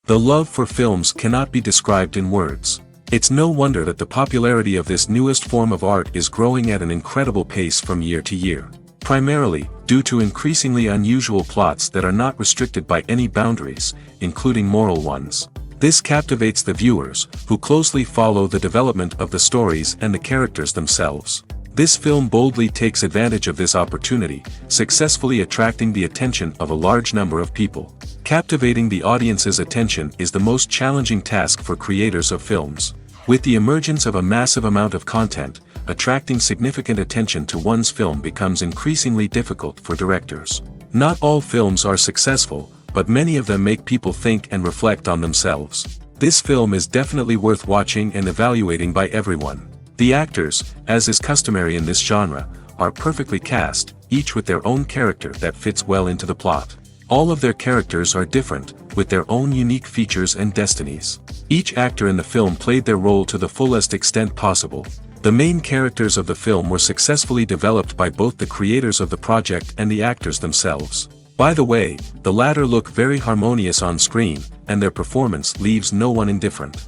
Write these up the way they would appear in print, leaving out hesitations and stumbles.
The love for films cannot be described in words. It's no wonder that the popularity of this newest form of art is growing at an incredible pace from year to year. Primarily, due to increasingly unusual plots that are not restricted by any boundaries, including moral ones. This captivates the viewers, who closely follow the development of the stories and the characters themselves. This film boldly takes advantage of this opportunity, successfully attracting the attention of a large number of people. Captivating the audience's attention is the most challenging task for creators of films. With the emergence of a massive amount of content, attracting significant attention to one's film becomes increasingly difficult for directors. Not all films are successful, but many of them make people think and reflect on themselves. This film is definitely worth watching and evaluating by everyone. The actors, as is customary in this genre, are perfectly cast, each with their own character that fits well into the plot. All of their characters are different, with their own unique features and destinies. Each actor in the film played their role to the fullest extent possible. The main characters of the film were successfully developed by both the creators of the project and the actors themselves. By the way, the latter look very harmonious on screen, and their performance leaves no one indifferent.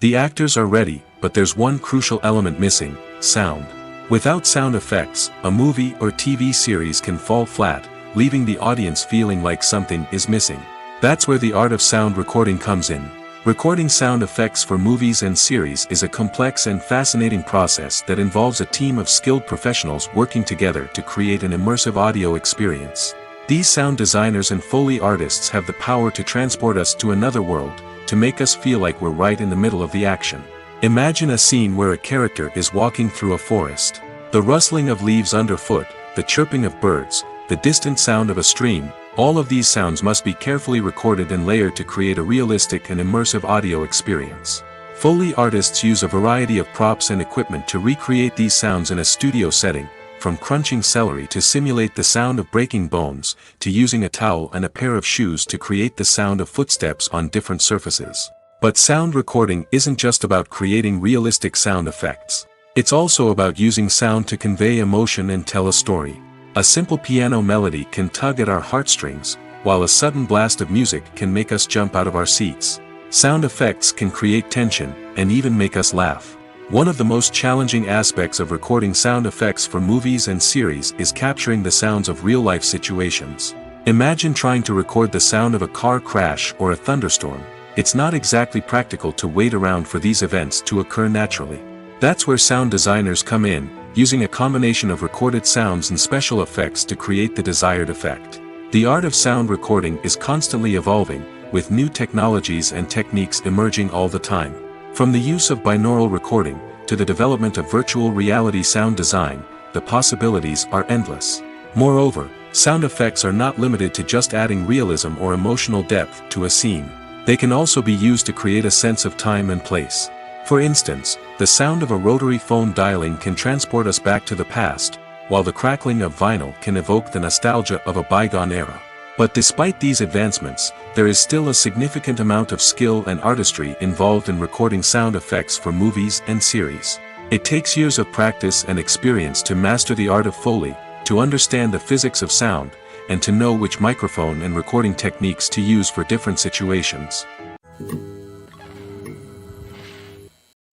The actors are ready, but there's one crucial element missing: sound. Without sound effects, a movie or TV series can fall flat, leaving the audience feeling like something is missing. That's where the art of sound recording comes in. Recording sound effects for movies and series is a complex and fascinating process that involves a team of skilled professionals working together to create an immersive audio experience. These sound designers and Foley artists have the power to transport us to another world, to make us feel like we're right in the middle of the action. Imagine a scene where a character is walking through a forest. The rustling of leaves underfoot, the chirping of birds, the distant sound of a stream, all of these sounds must be carefully recorded and layered to create a realistic and immersive audio experience. Foley artists use a variety of props and equipment to recreate these sounds in a studio setting, from crunching celery to simulate the sound of breaking bones, to using a towel and a pair of shoes to create the sound of footsteps on different surfaces. But sound recording isn't just about creating realistic sound effects. It's also about using sound to convey emotion and tell a story. A simple piano melody can tug at our heartstrings, while a sudden blast of music can make us jump out of our seats. Sound effects can create tension, and even make us laugh. One of the most challenging aspects of recording sound effects for movies and series is capturing the sounds of real-life situations. Imagine trying to record the sound of a car crash or a thunderstorm. It's not exactly practical to wait around for these events to occur naturally. That's where sound designers come in, using a combination of recorded sounds and special effects to create the desired effect. The art of sound recording is constantly evolving, with new technologies and techniques emerging all the time. From the use of binaural recording, to the development of virtual reality sound design, the possibilities are endless. Moreover, sound effects are not limited to just adding realism or emotional depth to a scene. They can also be used to create a sense of time and place. For instance, the sound of a rotary phone dialing can transport us back to the past, while the crackling of vinyl can evoke the nostalgia of a bygone era. But despite these advancements, there is still a significant amount of skill and artistry involved in recording sound effects for movies and series. It takes years of practice and experience to master the art of Foley, to understand the physics of sound, and to know which microphone and recording techniques to use for different situations.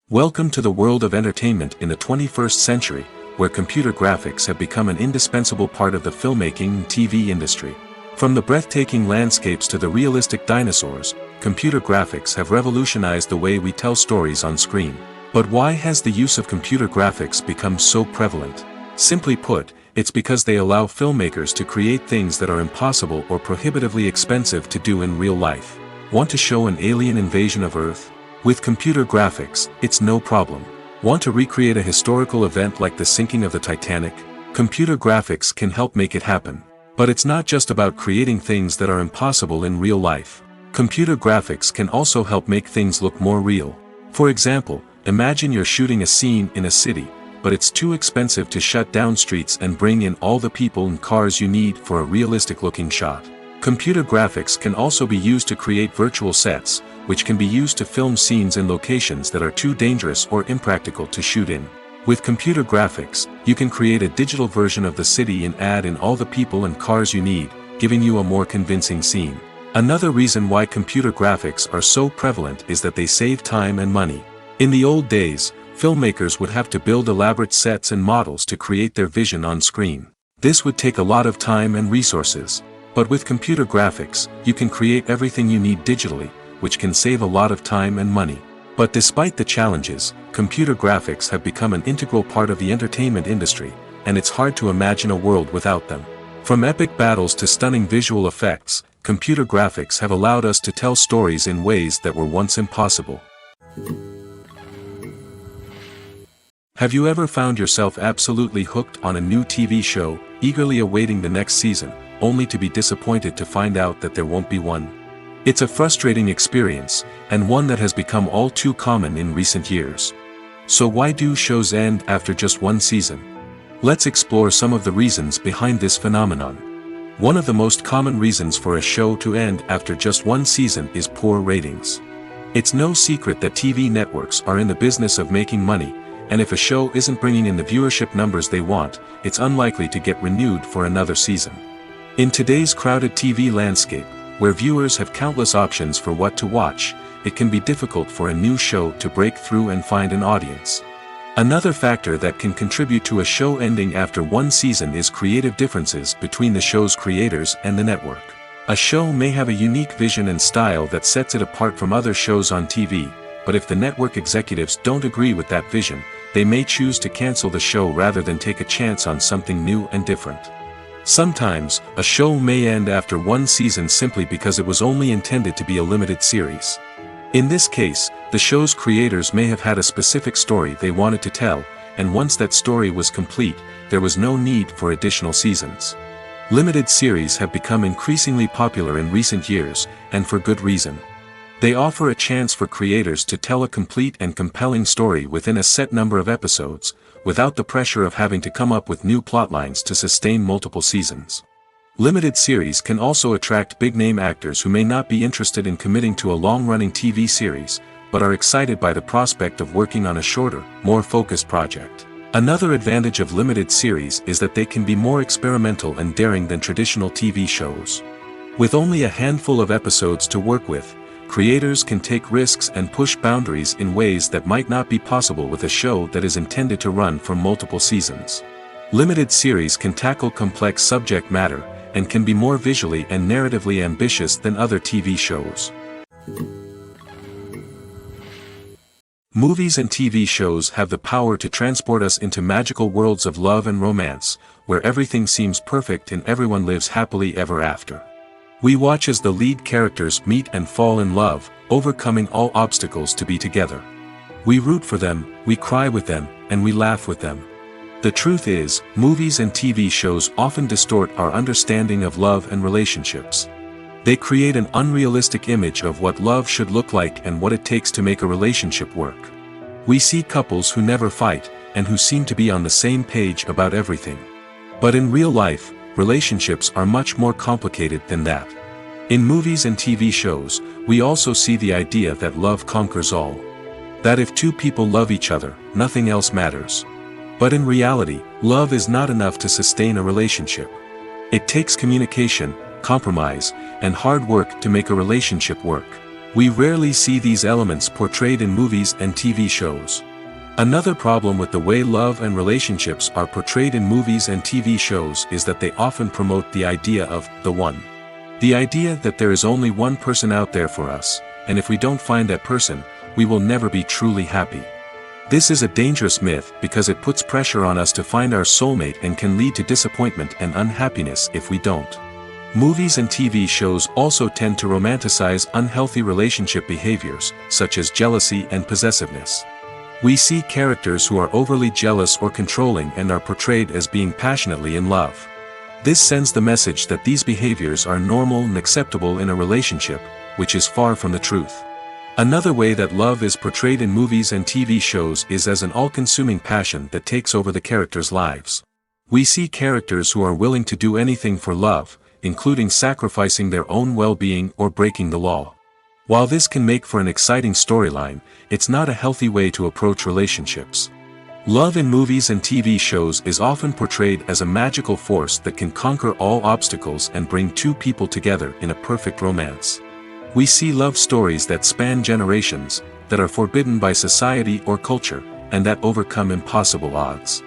Welcome to the world of entertainment in the 21st century, where computer graphics have become an indispensable part of the filmmaking and TV industry. From the breathtaking landscapes to the realistic dinosaurs, computer graphics have revolutionized the way we tell stories on screen. But why has the use of computer graphics become so prevalent? Simply put, it's because they allow filmmakers to create things that are impossible or prohibitively expensive to do in real life. Want to show an alien invasion of Earth? With computer graphics, it's no problem. Want to recreate a historical event like the sinking of the Titanic? Computer graphics can help make it happen. But it's not just about creating things that are impossible in real life. Computer graphics can also help make things look more real. For example, imagine you're shooting a scene in a city, but it's too expensive to shut down streets and bring in all the people and cars you need for a realistic-looking shot. Computer graphics can also be used to create virtual sets, which can be used to film scenes in locations that are too dangerous or impractical to shoot in. With computer graphics, you can create a digital version of the city and add in all the people and cars you need, giving you a more convincing scene. Another reason why computer graphics are so prevalent is that they save time and money. In the old days, filmmakers would have to build elaborate sets and models to create their vision on screen. This would take a lot of time and resources. But with computer graphics, you can create everything you need digitally, which can save a lot of time and money. But despite the challenges, computer graphics have become an integral part of the entertainment industry, and it's hard to imagine a world without them. From epic battles to stunning visual effects, computer graphics have allowed us to tell stories in ways that were once impossible. Have you ever found yourself absolutely hooked on a new TV show, eagerly awaiting the next season, only to be disappointed to find out that there won't be one? It's a frustrating experience, and one that has become all too common in recent years. So why do shows end after just one season? Let's explore some of the reasons behind this phenomenon. One of the most common reasons for a show to end after just one season is poor ratings. It's no secret that TV networks are in the business of making money, and if a show isn't bringing in the viewership numbers they want, it's unlikely to get renewed for another season. In today's crowded TV landscape, where viewers have countless options for what to watch, it can be difficult for a new show to break through and find an audience. Another factor that can contribute to a show ending after one season is creative differences between the show's creators and the network. A show may have a unique vision and style that sets it apart from other shows on TV, but if the network executives don't agree with that vision, they may choose to cancel the show rather than take a chance on something new and different. Sometimes, a show may end after one season simply because it was only intended to be a limited series. In this case, the show's creators may have had a specific story they wanted to tell, and once that story was complete, there was no need for additional seasons. Limited series have become increasingly popular in recent years, and for good reason. They offer a chance for creators to tell a complete and compelling story within a set number of episodes, without the pressure of having to come up with new plotlines to sustain multiple seasons. Limited series can also attract big-name actors who may not be interested in committing to a long-running TV series, but are excited by the prospect of working on a shorter, more focused project. Another advantage of limited series is that they can be more experimental and daring than traditional TV shows. With only a handful of episodes to work with, creators can take risks and push boundaries in ways that might not be possible with a show that is intended to run for multiple seasons. Limited series can tackle complex subject matter, and can be more visually and narratively ambitious than other TV shows. Movies and TV shows have the power to transport us into magical worlds of love and romance, where everything seems perfect and everyone lives happily ever after. We watch as the lead characters meet and fall in love, overcoming all obstacles to be together. We root for them, we cry with them, and we laugh with them. The truth is, movies and TV shows often distort our understanding of love and relationships. They create an unrealistic image of what love should look like and what it takes to make a relationship work. We see couples who never fight, and who seem to be on the same page about everything. But in real life, relationships are much more complicated than that. In movies and TV shows, we also see the idea that love conquers all. That if two people love each other, nothing else matters. But in reality, love is not enough to sustain a relationship. It takes communication, compromise, and hard work to make a relationship work. We rarely see these elements portrayed in movies and TV shows. Another problem with the way love and relationships are portrayed in movies and TV shows is that they often promote the idea of the one. The idea that there is only one person out there for us, and if we don't find that person, we will never be truly happy. This is a dangerous myth because it puts pressure on us to find our soulmate and can lead to disappointment and unhappiness if we don't. Movies and TV shows also tend to romanticize unhealthy relationship behaviors, such as jealousy and possessiveness. We see characters who are overly jealous or controlling and are portrayed as being passionately in love. This sends the message that these behaviors are normal and acceptable in a relationship, which is far from the truth. Another way that love is portrayed in movies and TV shows is as an all-consuming passion that takes over the characters' lives. We see characters who are willing to do anything for love, including sacrificing their own well-being or breaking the law. While this can make for an exciting storyline, it's not a healthy way to approach relationships. Love in movies and TV shows is often portrayed as a magical force that can conquer all obstacles and bring two people together in a perfect romance. We see love stories that span generations, that are forbidden by society or culture, and that overcome impossible odds.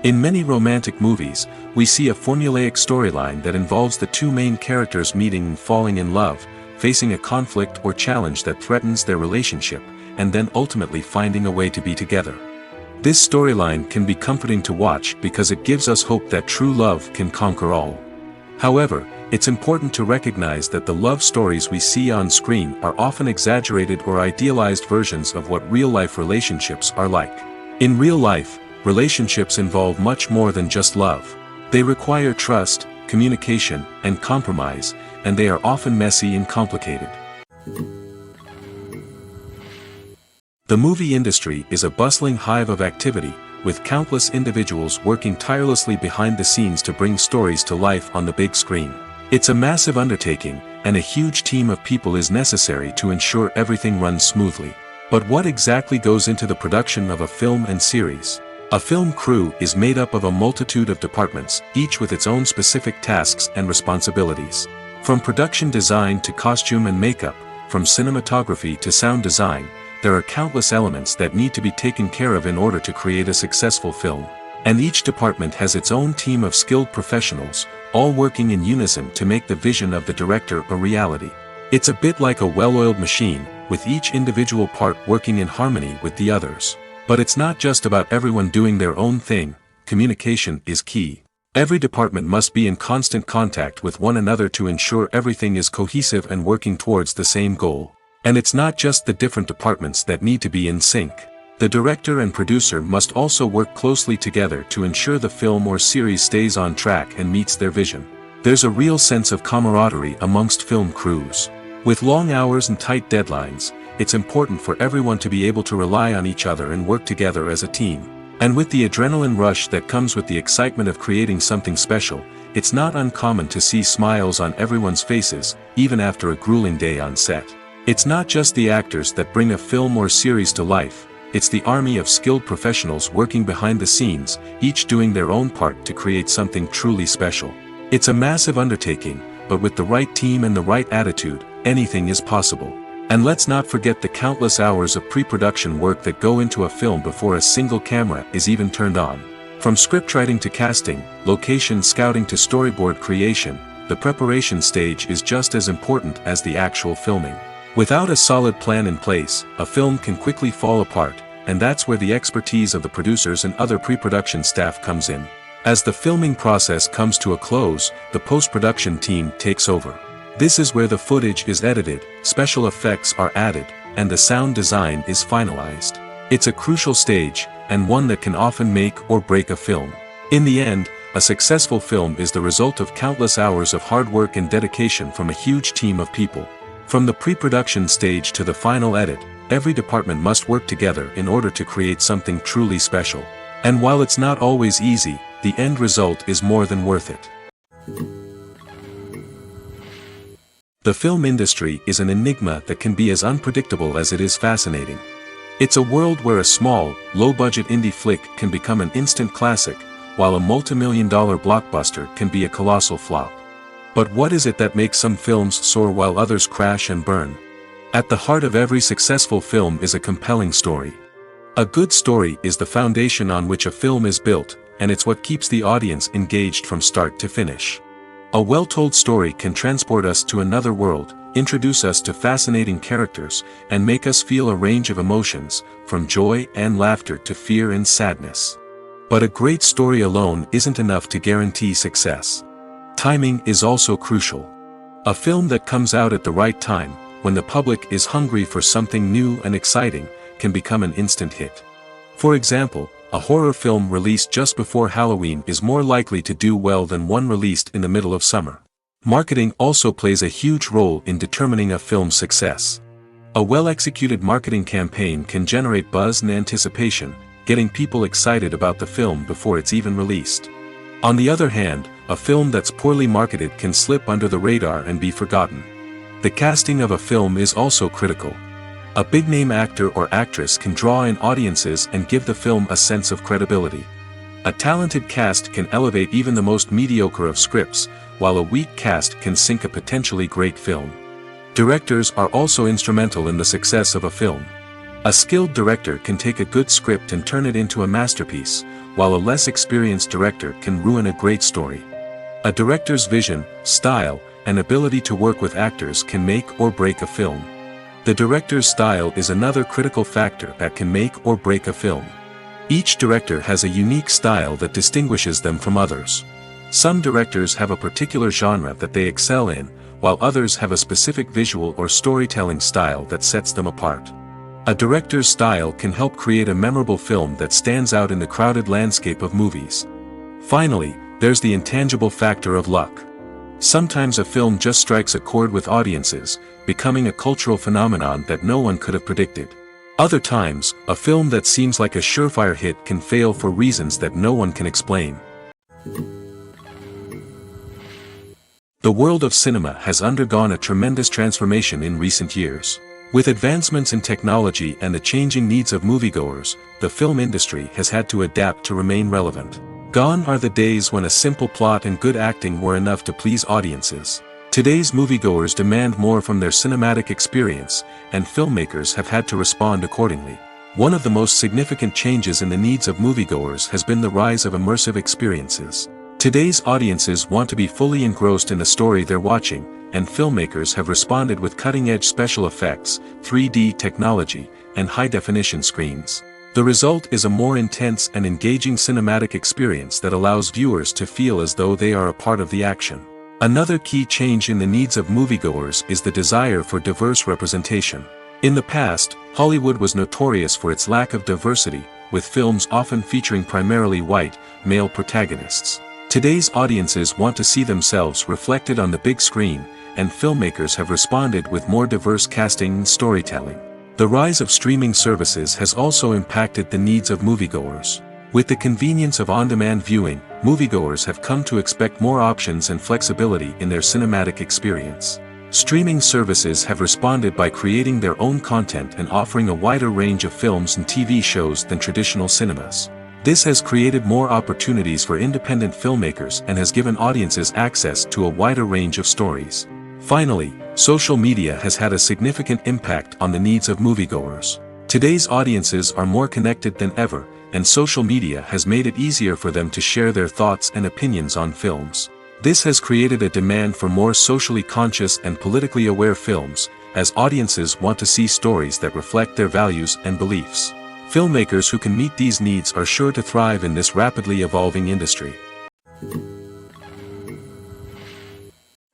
In many romantic movies, we see a formulaic storyline that involves the two main characters meeting and falling in love, facing a conflict or challenge that threatens their relationship, and then ultimately finding a way to be together. This storyline can be comforting to watch because it gives us hope that true love can conquer all. However, it's important to recognize that the love stories we see on screen are often exaggerated or idealized versions of what real-life relationships are like. In real life, relationships involve much more than just love. They require trust, communication, and compromise, and they are often messy and complicated. The movie industry is a bustling hive of activity, with countless individuals working tirelessly behind the scenes to bring stories to life on the big screen. It's a massive undertaking, and a huge team of people is necessary to ensure everything runs smoothly. But what exactly goes into the production of a film and series? A film crew is made up of a multitude of departments, each with its own specific tasks and responsibilities. From production design to costume and makeup, from cinematography to sound design, there are countless elements that need to be taken care of in order to create a successful film. And each department has its own team of skilled professionals, all working in unison to make the vision of the director a reality. It's a bit like a well-oiled machine, with each individual part working in harmony with the others. But it's not just about everyone doing their own thing. Communication is key. Every department must be in constant contact with one another to ensure everything is cohesive and working towards the same goal. And it's not just the different departments that need to be in sync. The director and producer must also work closely together to ensure the film or series stays on track and meets their vision. There's a real sense of camaraderie amongst film crews. With long hours and tight deadlines, it's important for everyone to be able to rely on each other and work together as a team. And with the adrenaline rush that comes with the excitement of creating something special, it's not uncommon to see smiles on everyone's faces, even after a grueling day on set. It's not just the actors that bring a film or series to life, it's the army of skilled professionals working behind the scenes, each doing their own part to create something truly special. It's a massive undertaking, but with the right team and the right attitude, anything is possible. And let's not forget the countless hours of pre-production work that go into a film before a single camera is even turned on. From scriptwriting to casting, location scouting to storyboard creation, the preparation stage is just as important as the actual filming. Without a solid plan in place, a film can quickly fall apart, and that's where the expertise of the producers and other pre-production staff comes in. As the filming process comes to a close, the post-production team takes over. This is where the footage is edited, special effects are added, and the sound design is finalized. It's a crucial stage, and one that can often make or break a film. In the end, a successful film is the result of countless hours of hard work and dedication from a huge team of people. From the pre-production stage to the final edit, every department must work together in order to create something truly special. And while it's not always easy, the end result is more than worth it. The film industry is an enigma that can be as unpredictable as it is fascinating. It's a world where a small, low-budget indie flick can become an instant classic, while a multi-million-dollar blockbuster can be a colossal flop. But what is it that makes some films soar while others crash and burn? At the heart of every successful film is a compelling story. A good story is the foundation on which a film is built, and it's what keeps the audience engaged from start to finish. A well-told story can transport us to another world, introduce us to fascinating characters, and make us feel a range of emotions, from joy and laughter to fear and sadness. But a great story alone isn't enough to guarantee success. Timing is also crucial. A film that comes out at the right time, when the public is hungry for something new and exciting, can become an instant hit. For example, a horror film released just before Halloween is more likely to do well than one released in the middle of summer. Marketing also plays a huge role in determining a film's success. A well-executed marketing campaign can generate buzz and anticipation, getting people excited about the film before it's even released. On the other hand, a film that's poorly marketed can slip under the radar and be forgotten. The casting of a film is also critical. A big-name actor or actress can draw in audiences and give the film a sense of credibility. A talented cast can elevate even the most mediocre of scripts, while a weak cast can sink a potentially great film. Directors are also instrumental in the success of a film. A skilled director can take a good script and turn it into a masterpiece, while a less experienced director can ruin a great story. A director's vision, style, and ability to work with actors can make or break a film. The director's style is another critical factor that can make or break a film. Each director has a unique style that distinguishes them from others. Some directors have a particular genre that they excel in, while others have a specific visual or storytelling style that sets them apart. A director's style can help create a memorable film that stands out in the crowded landscape of movies. Finally, there's the intangible factor of luck. Sometimes a film just strikes a chord with audiences, becoming a cultural phenomenon that no one could have predicted. Other times, a film that seems like a surefire hit can fail for reasons that no one can explain. The world of cinema has undergone a tremendous transformation in recent years. With advancements in technology and the changing needs of moviegoers, the film industry has had to adapt to remain relevant. Gone are the days when a simple plot and good acting were enough to please audiences. Today's moviegoers demand more from their cinematic experience, and filmmakers have had to respond accordingly. One of the most significant changes in the needs of moviegoers has been the rise of immersive experiences. Today's audiences want to be fully engrossed in the story they're watching, and filmmakers have responded with cutting-edge special effects, 3D technology, and high-definition screens. The result is a more intense and engaging cinematic experience that allows viewers to feel as though they are a part of the action. Another key change in the needs of moviegoers is the desire for diverse representation. In the past, Hollywood was notorious for its lack of diversity, with films often featuring primarily white, male protagonists. Today's audiences want to see themselves reflected on the big screen, and filmmakers have responded with more diverse casting and storytelling. The rise of streaming services has also impacted the needs of moviegoers. With the convenience of on-demand viewing, moviegoers have come to expect more options and flexibility in their cinematic experience. Streaming services have responded by creating their own content and offering a wider range of films and TV shows than traditional cinemas. This has created more opportunities for independent filmmakers and has given audiences access to a wider range of stories. Finally, social media has had a significant impact on the needs of moviegoers. Today's audiences are more connected than ever, and social media has made it easier for them to share their thoughts and opinions on films. This has created a demand for more socially conscious and politically aware films, as audiences want to see stories that reflect their values and beliefs. Filmmakers who can meet these needs are sure to thrive in this rapidly evolving industry.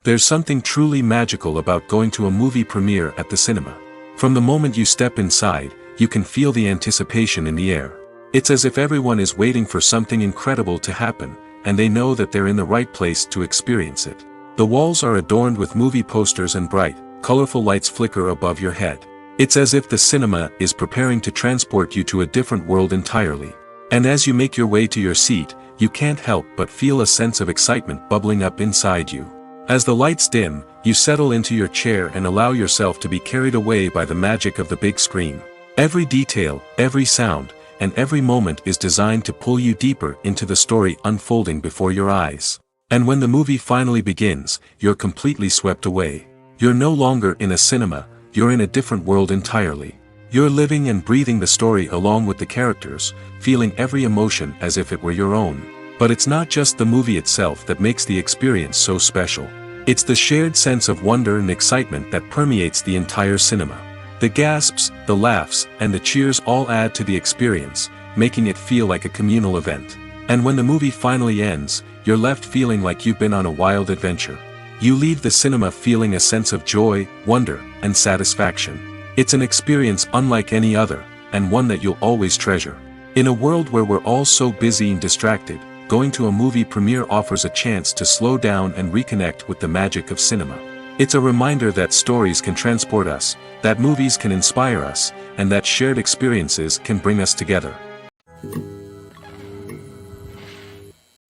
There's something truly magical about going to a movie premiere at the cinema. From the moment you step inside, you can feel the anticipation in the air. It's as if everyone is waiting for something incredible to happen, and they know that they're in the right place to experience it. The walls are adorned with movie posters and bright, colorful lights flicker above your head. It's as if the cinema is preparing to transport you to a different world entirely. And as you make your way to your seat, you can't help but feel a sense of excitement bubbling up inside you. As the lights dim, you settle into your chair and allow yourself to be carried away by the magic of the big screen. Every detail, every sound, and every moment is designed to pull you deeper into the story unfolding before your eyes. And when the movie finally begins, you're completely swept away. You're no longer in a cinema, you're in a different world entirely. You're living and breathing the story along with the characters, feeling every emotion as if it were your own. But it's not just the movie itself that makes the experience so special. It's the shared sense of wonder and excitement that permeates the entire cinema. The gasps, the laughs, and the cheers all add to the experience, making it feel like a communal event. And when the movie finally ends, you're left feeling like you've been on a wild adventure. You leave the cinema feeling a sense of joy, wonder, and satisfaction. It's an experience unlike any other, and one that you'll always treasure. In a world where we're all so busy and distracted, going to a movie premiere offers a chance to slow down and reconnect with the magic of cinema. It's a reminder that stories can transport us, that movies can inspire us, and that shared experiences can bring us together.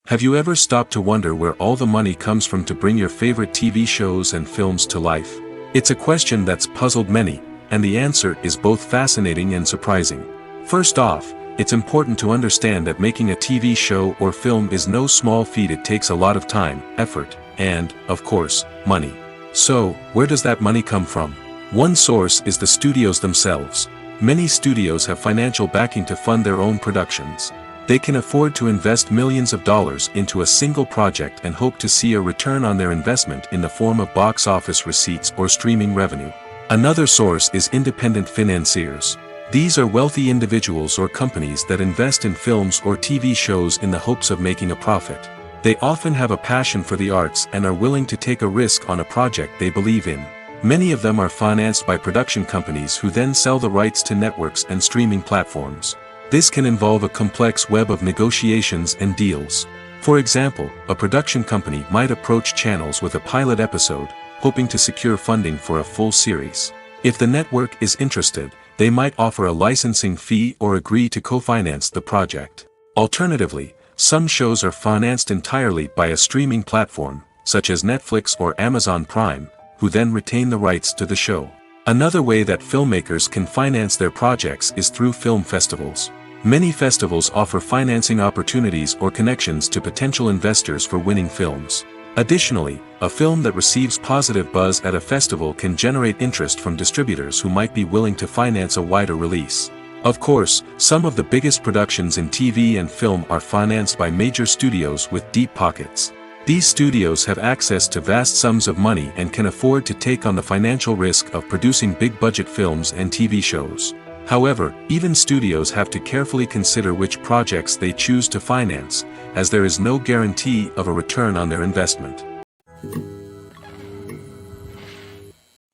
Have you ever stopped to wonder where all the money comes from to bring your favorite TV shows and films to life? It's a question that's puzzled many, and the answer is both fascinating and surprising. First off, it's important to understand that making a TV show or film is no small feat. It takes a lot of time, effort, and, of course, money. So, where does that money come from? One source is the studios themselves. Many studios have financial backing to fund their own productions. They can afford to invest millions of dollars into a single project and hope to see a return on their investment in the form of box office receipts or streaming revenue. Another source is independent financiers. These are wealthy individuals or companies that invest in films or TV shows in the hopes of making a profit. They often have a passion for the arts and are willing to take a risk on a project they believe in. Many of them are financed by production companies who then sell the rights to networks and streaming platforms. This can involve a complex web of negotiations and deals. For example, a production company might approach channels with a pilot episode, hoping to secure funding for a full series. If the network is interested, they might offer a licensing fee or agree to co-finance the project. Alternatively, some shows are financed entirely by a streaming platform, such as Netflix or Amazon Prime, who then retain the rights to the show. Another way that filmmakers can finance their projects is through film festivals. Many festivals offer financing opportunities or connections to potential investors for winning films. Additionally, a film that receives positive buzz at a festival can generate interest from distributors who might be willing to finance a wider release. Of course, some of the biggest productions in TV and film are financed by major studios with deep pockets. These studios have access to vast sums of money and can afford to take on the financial risk of producing big-budget films and TV shows. However, even studios have to carefully consider which projects they choose to finance, as there is no guarantee of a return on their investment.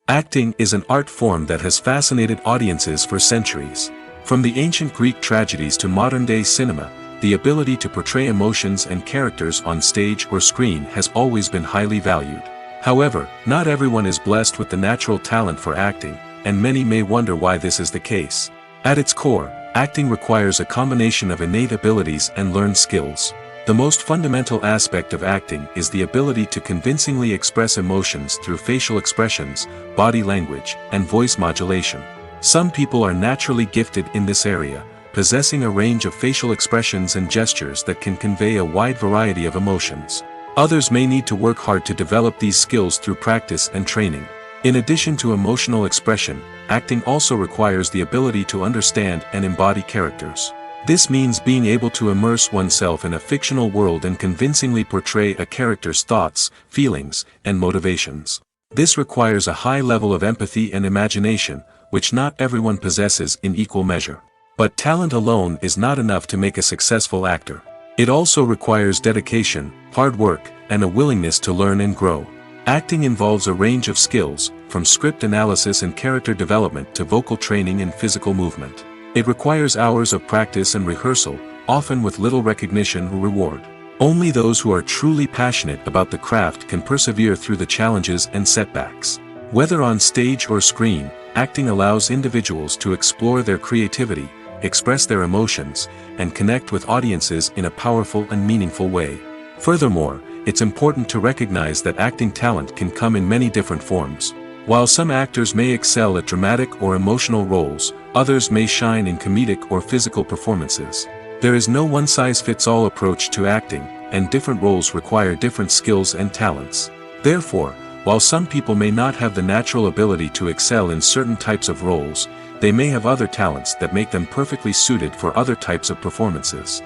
Acting is an art form that has fascinated audiences for centuries. From the ancient Greek tragedies to modern-day cinema, the ability to portray emotions and characters on stage or screen has always been highly valued. However, not everyone is blessed with the natural talent for acting, and many may wonder why this is the case. At its core, acting requires a combination of innate abilities and learned skills. The most fundamental aspect of acting is the ability to convincingly express emotions through facial expressions, body language, and voice modulation. Some people are naturally gifted in this area, possessing a range of facial expressions and gestures that can convey a wide variety of emotions. Others may need to work hard to develop these skills through practice and training. In addition to emotional expression, acting also requires the ability to understand and embody characters. This means being able to immerse oneself in a fictional world and convincingly portray a character's thoughts, feelings, and motivations. This requires a high level of empathy and imagination, which not everyone possesses in equal measure. But talent alone is not enough to make a successful actor. It also requires dedication, hard work, and a willingness to learn and grow. Acting involves a range of skills, from script analysis and character development to vocal training and physical movement. It requires hours of practice and rehearsal, often with little recognition or reward. Only those who are truly passionate about the craft can persevere through the challenges and setbacks. Whether on stage or screen, acting allows individuals to explore their creativity, express their emotions, and connect with audiences in a powerful and meaningful way. Furthermore, it's important to recognize that acting talent can come in many different forms. While some actors may excel at dramatic or emotional roles, others may shine in comedic or physical performances. There is no one-size-fits-all approach to acting, and different roles require different skills and talents. Therefore, while some people may not have the natural ability to excel in certain types of roles, they may have other talents that make them perfectly suited for other types of performances.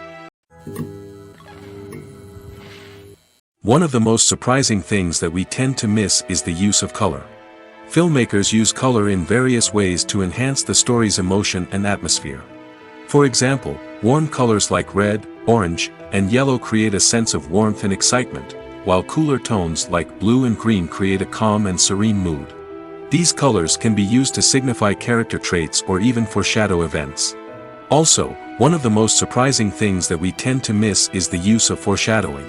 One of the most surprising things that we tend to miss is the use of color. Filmmakers use color in various ways to enhance the story's emotion and atmosphere. For example, warm colors like red, orange, and yellow create a sense of warmth and excitement, while cooler tones like blue and green create a calm and serene mood. These colors can be used to signify character traits or even foreshadow events. Also, one of the most surprising things that we tend to miss is the use of foreshadowing.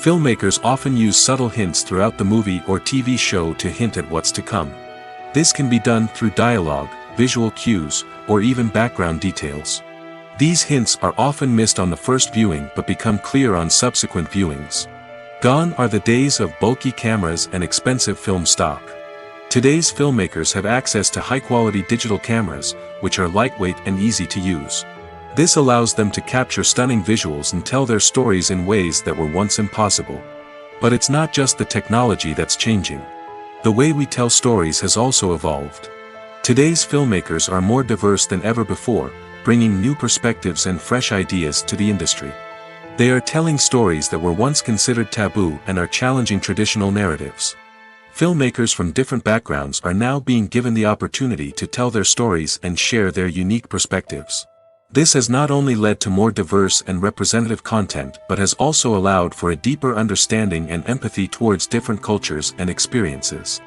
Filmmakers often use subtle hints throughout the movie or TV show to hint at what's to come. This can be done through dialogue, visual cues, or even background details. These hints are often missed on the first viewing but become clear on subsequent viewings. Gone are the days of bulky cameras and expensive film stock. Today's filmmakers have access to high-quality digital cameras, which are lightweight and easy to use. This allows them to capture stunning visuals and tell their stories in ways that were once impossible. But it's not just the technology that's changing. The way we tell stories has also evolved. Today's filmmakers are more diverse than ever before, bringing new perspectives and fresh ideas to the industry. They are telling stories that were once considered taboo and are challenging traditional narratives. Filmmakers from different backgrounds are now being given the opportunity to tell their stories and share their unique perspectives. This has not only led to more diverse and representative content but has also allowed for a deeper understanding and empathy towards different cultures and experiences.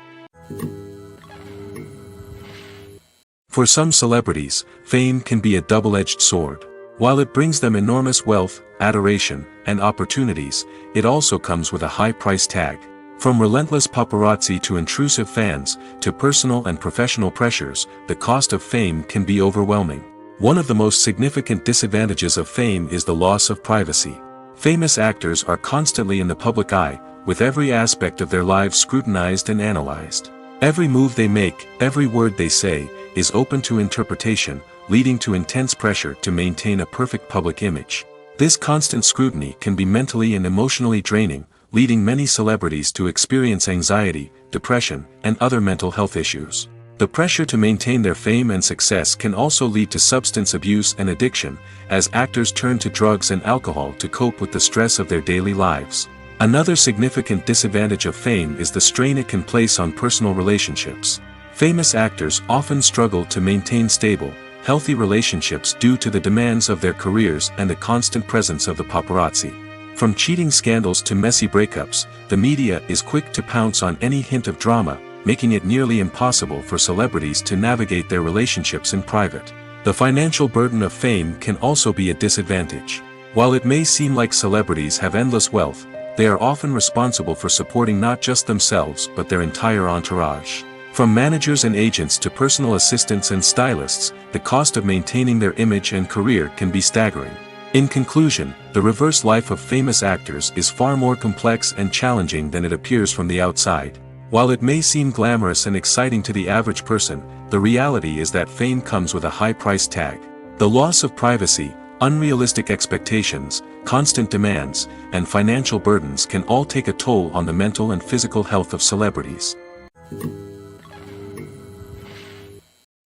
For some celebrities, fame can be a double-edged sword. While it brings them enormous wealth, adoration, and opportunities, it also comes with a high price tag. From relentless paparazzi to intrusive fans, to personal and professional pressures, the cost of fame can be overwhelming. One of the most significant disadvantages of fame is the loss of privacy. Famous actors are constantly in the public eye, with every aspect of their lives scrutinized and analyzed. Every move they make, every word they say, is open to interpretation, leading to intense pressure to maintain a perfect public image. This constant scrutiny can be mentally and emotionally draining, leading many celebrities to experience anxiety, depression, and other mental health issues. The pressure to maintain their fame and success can also lead to substance abuse and addiction, as actors turn to drugs and alcohol to cope with the stress of their daily lives. Another significant disadvantage of fame is the strain it can place on personal relationships. Famous actors often struggle to maintain stable, healthy relationships due to the demands of their careers and the constant presence of the paparazzi. From cheating scandals to messy breakups, the media is quick to pounce on any hint of drama, making it nearly impossible for celebrities to navigate their relationships in private. The financial burden of fame can also be a disadvantage. While it may seem like celebrities have endless wealth, they are often responsible for supporting not just themselves but their entire entourage. From managers and agents to personal assistants and stylists, the cost of maintaining their image and career can be staggering. In conclusion, the reverse life of famous actors is far more complex and challenging than it appears from the outside. While it may seem glamorous and exciting to the average person, the reality is that fame comes with a high price tag. The loss of privacy, unrealistic expectations, constant demands, and financial burdens can all take a toll on the mental and physical health of celebrities.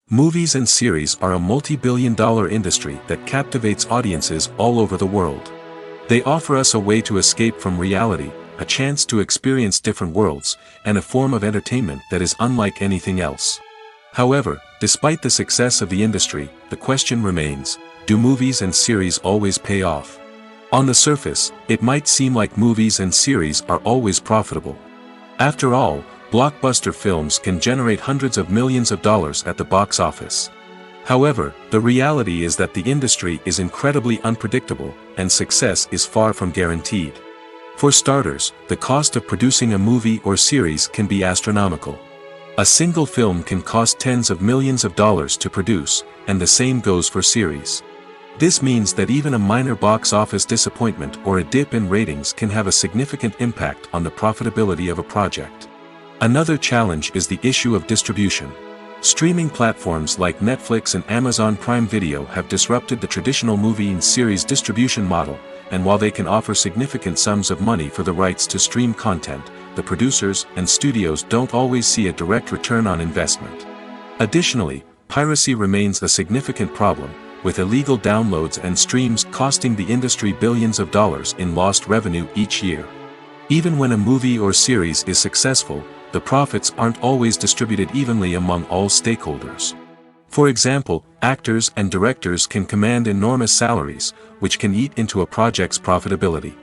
Movies and series are a multi-billion-dollar industry that captivates audiences all over the world. They offer us a way to escape from reality, a chance to experience different worlds, and a form of entertainment that is unlike anything else. However, despite the success of the industry, the question remains, do movies and series always pay off? On the surface, it might seem like movies and series are always profitable. After all, blockbuster films can generate hundreds of millions of dollars at the box office. However, the reality is that the industry is incredibly unpredictable, and success is far from guaranteed. For starters, the cost of producing a movie or series can be astronomical. A single film can cost tens of millions of dollars to produce, and the same goes for series. This means that even a minor box office disappointment or a dip in ratings can have a significant impact on the profitability of a project. Another challenge is the issue of distribution. Streaming platforms like Netflix and Amazon Prime Video have disrupted the traditional movie and series distribution model, and while they can offer significant sums of money for the rights to stream content, the producers and studios don't always see a direct return on investment. Additionally, piracy remains a significant problem, with illegal downloads and streams costing the industry billions of dollars in lost revenue each year. Even when a movie or series is successful, the profits aren't always distributed evenly among all stakeholders. For example, actors and directors can command enormous salaries, which can eat into a project's profitability.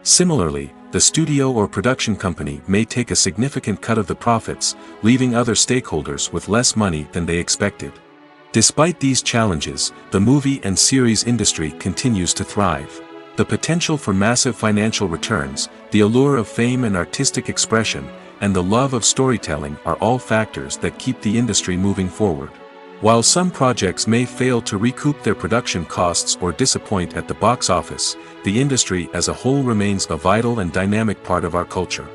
Similarly, the studio or production company may take a significant cut of the profits, leaving other stakeholders with less money than they expected. Despite these challenges, the movie and series industry continues to thrive. The potential for massive financial returns, the allure of fame and artistic expression, and the love of storytelling are all factors that keep the industry moving forward. While some projects may fail to recoup their production costs or disappoint at the box office, the industry as a whole remains a vital and dynamic part of our culture.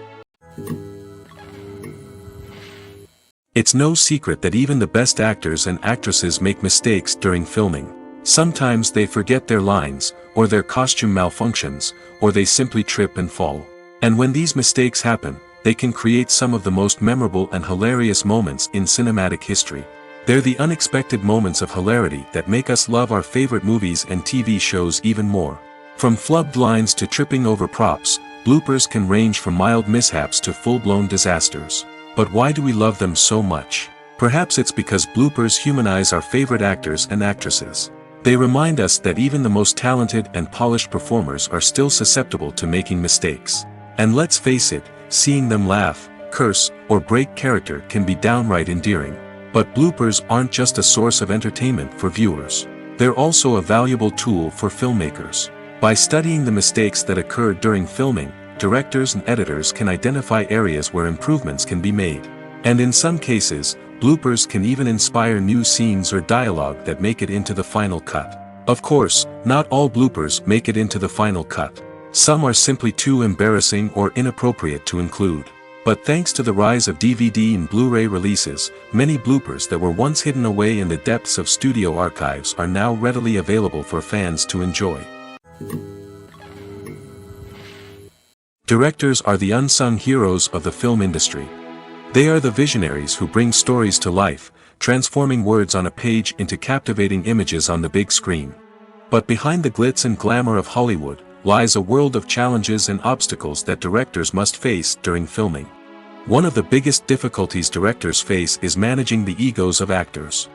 It's no secret that even the best actors and actresses make mistakes during filming. Sometimes they forget their lines, or their costume malfunctions, or they simply trip and fall. And when these mistakes happen, they can create some of the most memorable and hilarious moments in cinematic history. They're the unexpected moments of hilarity that make us love our favorite movies and TV shows even more. From flubbed lines to tripping over props, bloopers can range from mild mishaps to full-blown disasters. But why do we love them so much? Perhaps it's because bloopers humanize our favorite actors and actresses. They remind us that even the most talented and polished performers are still susceptible to making mistakes. And let's face it, seeing them laugh, curse, or break character can be downright endearing. But bloopers aren't just a source of entertainment for viewers. They're also a valuable tool for filmmakers. By studying the mistakes that occurred during filming, directors and editors can identify areas where improvements can be made. And in some cases, bloopers can even inspire new scenes or dialogue that make it into the final cut. Of course, not all bloopers make it into the final cut. Some are simply too embarrassing or inappropriate to include. But thanks to the rise of DVD and Blu-ray releases, many bloopers that were once hidden away in the depths of studio archives are now readily available for fans to enjoy. Directors are the unsung heroes of the film industry. They are the visionaries who bring stories to life, transforming words on a page into captivating images on the big screen. But behind the glitz and glamour of Hollywood, lies a world of challenges and obstacles that directors must face during filming. One of the biggest difficulties directors face is managing the egos of actors.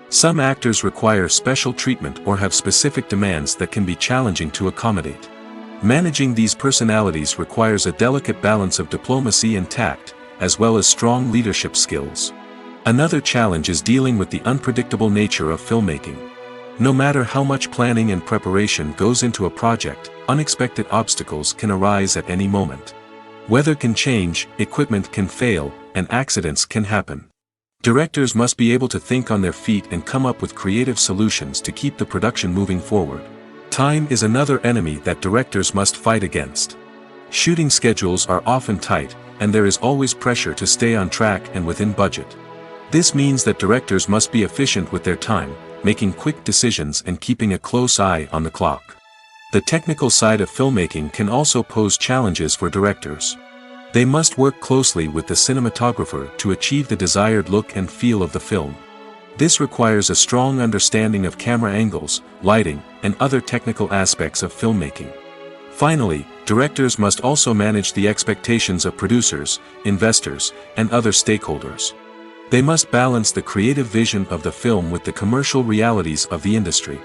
Some actors require special treatment or have specific demands that can be challenging to accommodate. Managing these personalities requires a delicate balance of diplomacy and tact, as well as strong leadership skills. Another challenge is dealing with the unpredictable nature of filmmaking. No matter how much planning and preparation goes into a project, unexpected obstacles can arise at any moment. Weather can change, equipment can fail, and accidents can happen. Directors must be able to think on their feet and come up with creative solutions to keep the production moving forward. Time is another enemy that directors must fight against. Shooting schedules are often tight, and there is always pressure to stay on track and within budget. This means that directors must be efficient with their time, making quick decisions and keeping a close eye on the clock. The technical side of filmmaking can also pose challenges for directors. They must work closely with the cinematographer to achieve the desired look and feel of the film. This requires a strong understanding of camera angles, lighting, and other technical aspects of filmmaking. Finally, directors must also manage the expectations of producers, investors, and other stakeholders. They must balance the creative vision of the film with the commercial realities of the industry.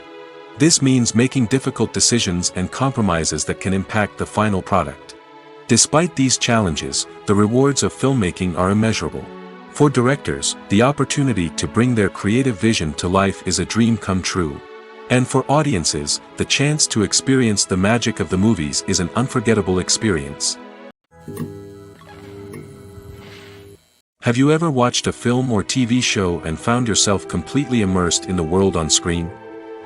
This means making difficult decisions and compromises that can impact the final product. Despite these challenges, the rewards of filmmaking are immeasurable. For directors, the opportunity to bring their creative vision to life is a dream come true. And for audiences, the chance to experience the magic of the movies is an unforgettable experience. Have you ever watched a film or TV show and found yourself completely immersed in the world on screen?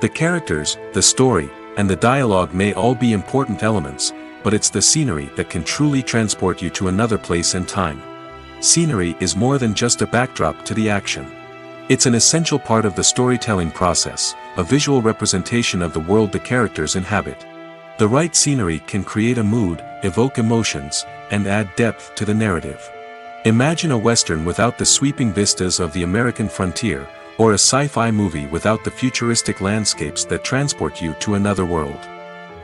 The characters, the story, and the dialogue may all be important elements, but it's the scenery that can truly transport you to another place and time. Scenery is more than just a backdrop to the action. It's an essential part of the storytelling process, a visual representation of the world the characters inhabit. The right scenery can create a mood, evoke emotions, and add depth to the narrative. Imagine a Western without the sweeping vistas of the American frontier, or a sci-fi movie without the futuristic landscapes that transport you to another world.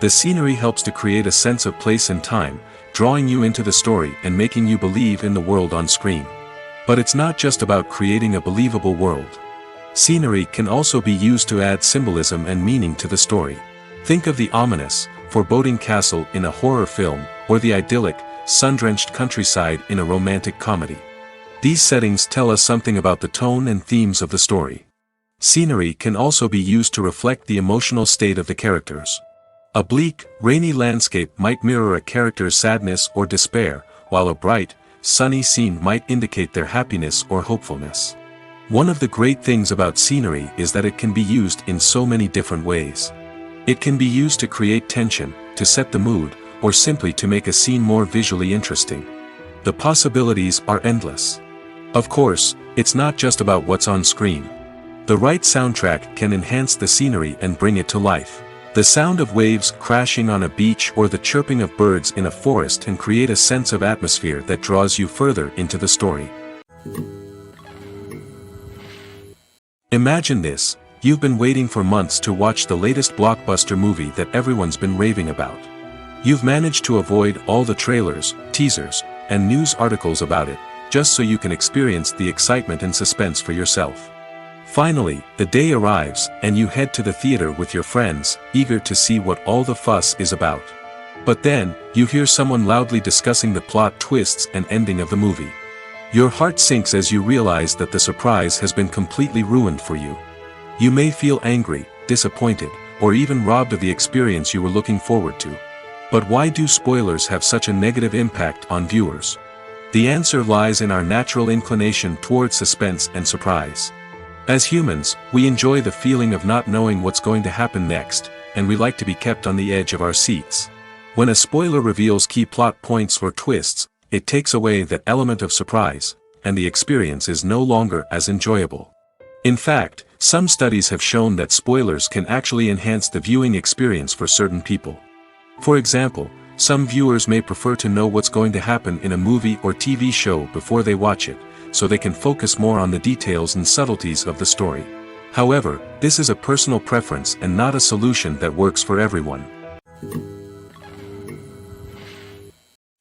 The scenery helps to create a sense of place and time, drawing you into the story and making you believe in the world on screen. But it's not just about creating a believable world. Scenery can also be used to add symbolism and meaning to the story. Think of the ominous, foreboding castle in a horror film, or the idyllic, sun-drenched countryside in a romantic comedy. These settings tell us something about the tone and themes of the story. Scenery can also be used to reflect the emotional state of the characters. A bleak, rainy landscape might mirror a character's sadness or despair, while a bright, sunny scene might indicate their happiness or hopefulness. One of the great things about scenery is that it can be used in so many different ways. It can be used to create tension, to set the mood, or simply to make a scene more visually interesting. The possibilities are endless. Of course, It's not just about what's on screen. The right soundtrack can enhance the scenery and bring it to life. The sound of waves crashing on a beach or the chirping of birds in a forest can create a sense of atmosphere that draws you further into the story. Imagine this: you've been waiting for months to watch the latest blockbuster movie that everyone's been raving about. You've managed to avoid all the trailers, teasers, and news articles about it, just so you can experience the excitement and suspense for yourself. Finally, the day arrives, and you head to the theater with your friends, eager to see what all the fuss is about. But then, you hear someone loudly discussing the plot twists and ending of the movie. Your heart sinks as you realize that the surprise has been completely ruined for you. You may feel angry, disappointed, or even robbed of the experience you were looking forward to. But why do spoilers have such a negative impact on viewers? The answer lies in our natural inclination towards suspense and surprise. As humans, we enjoy the feeling of not knowing what's going to happen next, and we like to be kept on the edge of our seats. When a spoiler reveals key plot points or twists, it takes away that element of surprise, and the experience is no longer as enjoyable. In fact, some studies have shown that spoilers can actually enhance the viewing experience for certain people. For example, some viewers may prefer to know what's going to happen in a movie or TV show before they watch it, so they can focus more on the details and subtleties of the story. However, this is a personal preference and not a solution that works for everyone.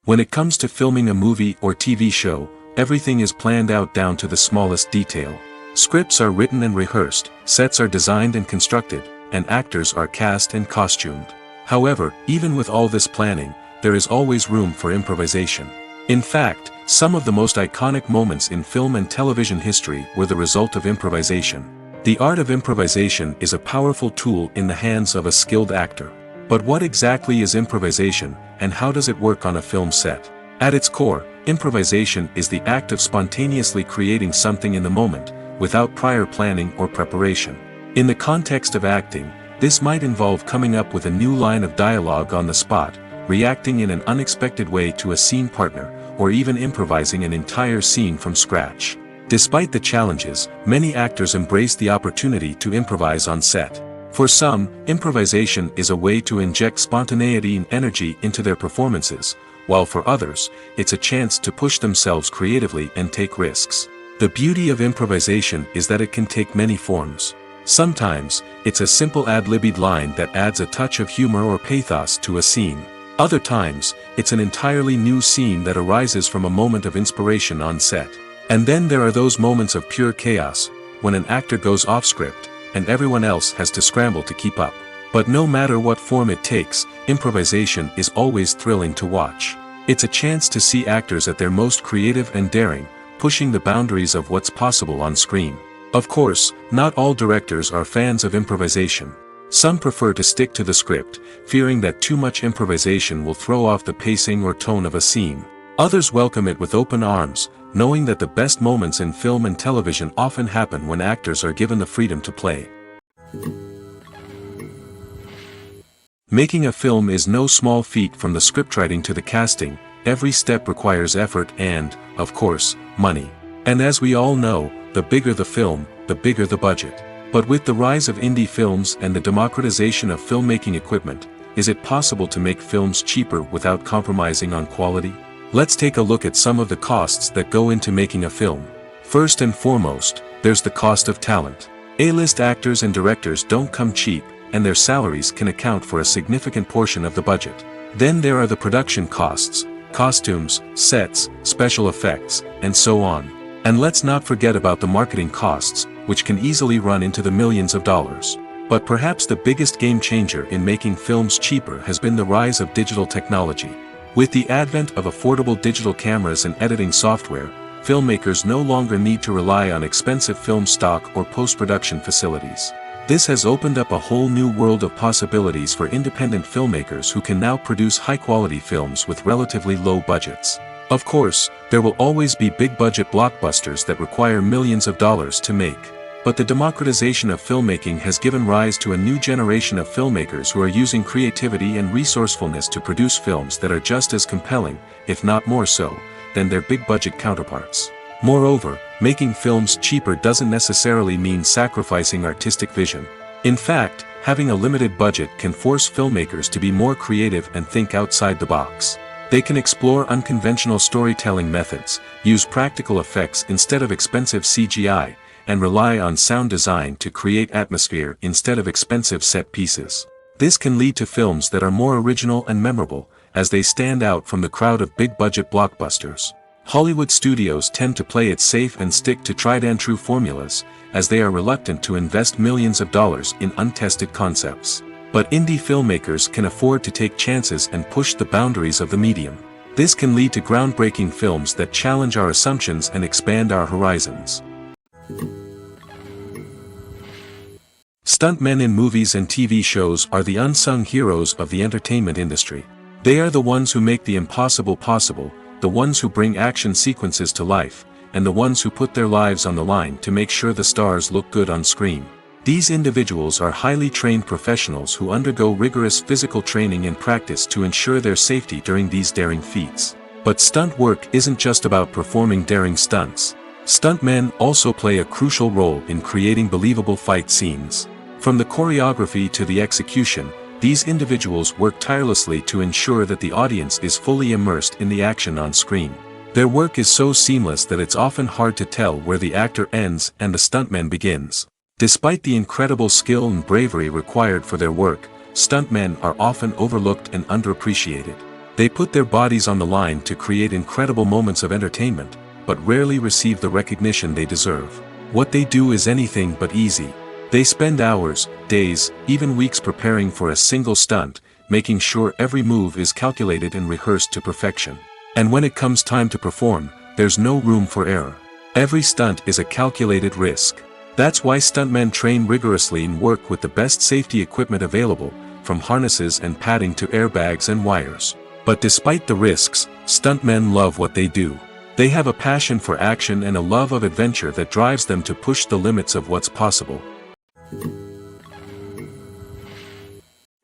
When it comes to filming a movie or TV show, everything is planned out down to the smallest detail. Scripts are written and rehearsed, sets are designed and constructed, and actors are cast and costumed. However, even with all this planning, there is always room for improvisation. In fact, some of the most iconic moments in film and television history were the result of improvisation. The art of improvisation is a powerful tool in the hands of a skilled actor. But what exactly is improvisation, and how does it work on a film set? At its core, improvisation is the act of spontaneously creating something in the moment, without prior planning or preparation. In the context of acting, this might involve coming up with a new line of dialogue on the spot, reacting in an unexpected way to a scene partner, or even improvising an entire scene from scratch. Despite the challenges, many actors embrace the opportunity to improvise on set. For some, improvisation is a way to inject spontaneity and energy into their performances, while for others, it's a chance to push themselves creatively and take risks. The beauty of improvisation is that it can take many forms. Sometimes, it's a simple ad-libbed line that adds a touch of humor or pathos to a scene. Other times, it's an entirely new scene that arises from a moment of inspiration on set. And then there are those moments of pure chaos, when an actor goes off script, and everyone else has to scramble to keep up. But no matter what form it takes, improvisation is always thrilling to watch. It's a chance to see actors at their most creative and daring, pushing the boundaries of what's possible on screen. Of course, not all directors are fans of improvisation. Some prefer to stick to the script, fearing that too much improvisation will throw off the pacing or tone of a scene. Others welcome it with open arms, knowing that the best moments in film and television often happen when actors are given the freedom to play. Making a film is no small feat. From the scriptwriting to the casting, every step requires effort and, of course, money. And as we all know, the bigger the film, the bigger the budget. But with the rise of indie films and the democratization of filmmaking equipment, is it possible to make films cheaper without compromising on quality? Let's take a look at some of the costs that go into making a film. First and foremost, there's the cost of talent. A-list actors and directors don't come cheap, and their salaries can account for a significant portion of the budget. Then there are the production costs, costumes, sets, special effects, and so on. And let's not forget about the marketing costs, which can easily run into the millions of dollars. But perhaps the biggest game changer in making films cheaper has been the rise of digital technology. With the advent of affordable digital cameras and editing software, filmmakers no longer need to rely on expensive film stock or post-production facilities. This has opened up a whole new world of possibilities for independent filmmakers who can now produce high-quality films with relatively low budgets. Of course, there will always be big-budget blockbusters that require millions of dollars to make. But the democratization of filmmaking has given rise to a new generation of filmmakers who are using creativity and resourcefulness to produce films that are just as compelling, if not more so, than their big-budget counterparts. Moreover, making films cheaper doesn't necessarily mean sacrificing artistic vision. In fact, having a limited budget can force filmmakers to be more creative and think outside the box. They can explore unconventional storytelling methods, use practical effects instead of expensive CGI, and rely on sound design to create atmosphere instead of expensive set pieces. This can lead to films that are more original and memorable, as they stand out from the crowd of big-budget blockbusters. Hollywood studios tend to play it safe and stick to tried-and-true formulas, as they are reluctant to invest millions of dollars in untested concepts. But indie filmmakers can afford to take chances and push the boundaries of the medium. This can lead to groundbreaking films that challenge our assumptions and expand our horizons. Stuntmen in movies and TV shows are the unsung heroes of the entertainment industry. They are the ones who make the impossible possible, the ones who bring action sequences to life, and the ones who put their lives on the line to make sure the stars look good on screen. These individuals are highly trained professionals who undergo rigorous physical training and practice to ensure their safety during these daring feats. But stunt work isn't just about performing daring stunts. Stuntmen also play a crucial role in creating believable fight scenes. From the choreography to the execution, these individuals work tirelessly to ensure that the audience is fully immersed in the action on screen. Their work is so seamless that it's often hard to tell where the actor ends and the stuntman begins. Despite the incredible skill and bravery required for their work, stuntmen are often overlooked and underappreciated. They put their bodies on the line to create incredible moments of entertainment, but rarely receive the recognition they deserve. What they do is anything but easy. They spend hours, days, even weeks preparing for a single stunt, making sure every move is calculated and rehearsed to perfection. And when it comes time to perform, there's no room for error. Every stunt is a calculated risk. That's why stuntmen train rigorously and work with the best safety equipment available, from harnesses and padding to airbags and wires. But despite the risks, stuntmen love what they do. They have a passion for action and a love of adventure that drives them to push the limits of what's possible.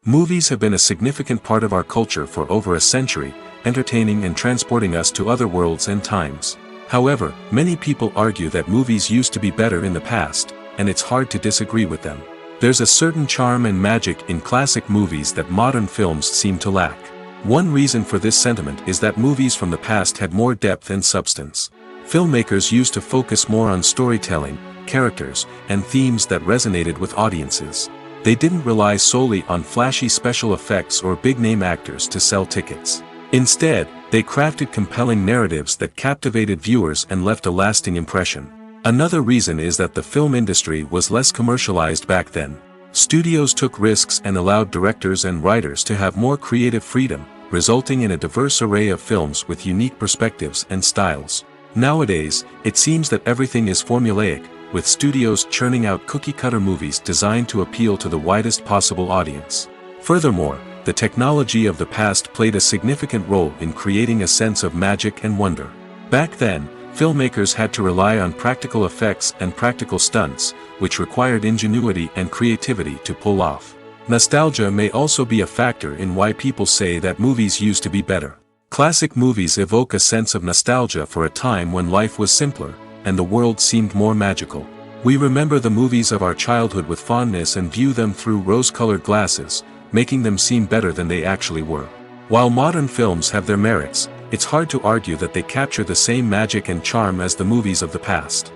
Movies have been a significant part of our culture for over a century, entertaining and transporting us to other worlds and times. However, many people argue that movies used to be better in the past, and it's hard to disagree with them. There's a certain charm and magic in classic movies that modern films seem to lack. One reason for this sentiment is that movies from the past had more depth and substance. Filmmakers used to focus more on storytelling, characters, and themes that resonated with audiences. They didn't rely solely on flashy special effects or big-name actors to sell tickets. Instead, they crafted compelling narratives that captivated viewers and left a lasting impression. Another reason is that the film industry was less commercialized back then. Studios took risks and allowed directors and writers to have more creative freedom, resulting in a diverse array of films with unique perspectives and styles. Nowadays, it seems that everything is formulaic, with studios churning out cookie-cutter movies designed to appeal to the widest possible audience. Furthermore, the technology of the past played a significant role in creating a sense of magic and wonder. Back then, filmmakers had to rely on practical effects and practical stunts, which required ingenuity and creativity to pull off. Nostalgia may also be a factor in why people say that movies used to be better. Classic movies evoke a sense of nostalgia for a time when life was simpler, and the world seemed more magical. We remember the movies of our childhood with fondness and view them through rose-colored glasses, making them seem better than they actually were. While modern films have their merits, it's hard to argue that they capture the same magic and charm as the movies of the past.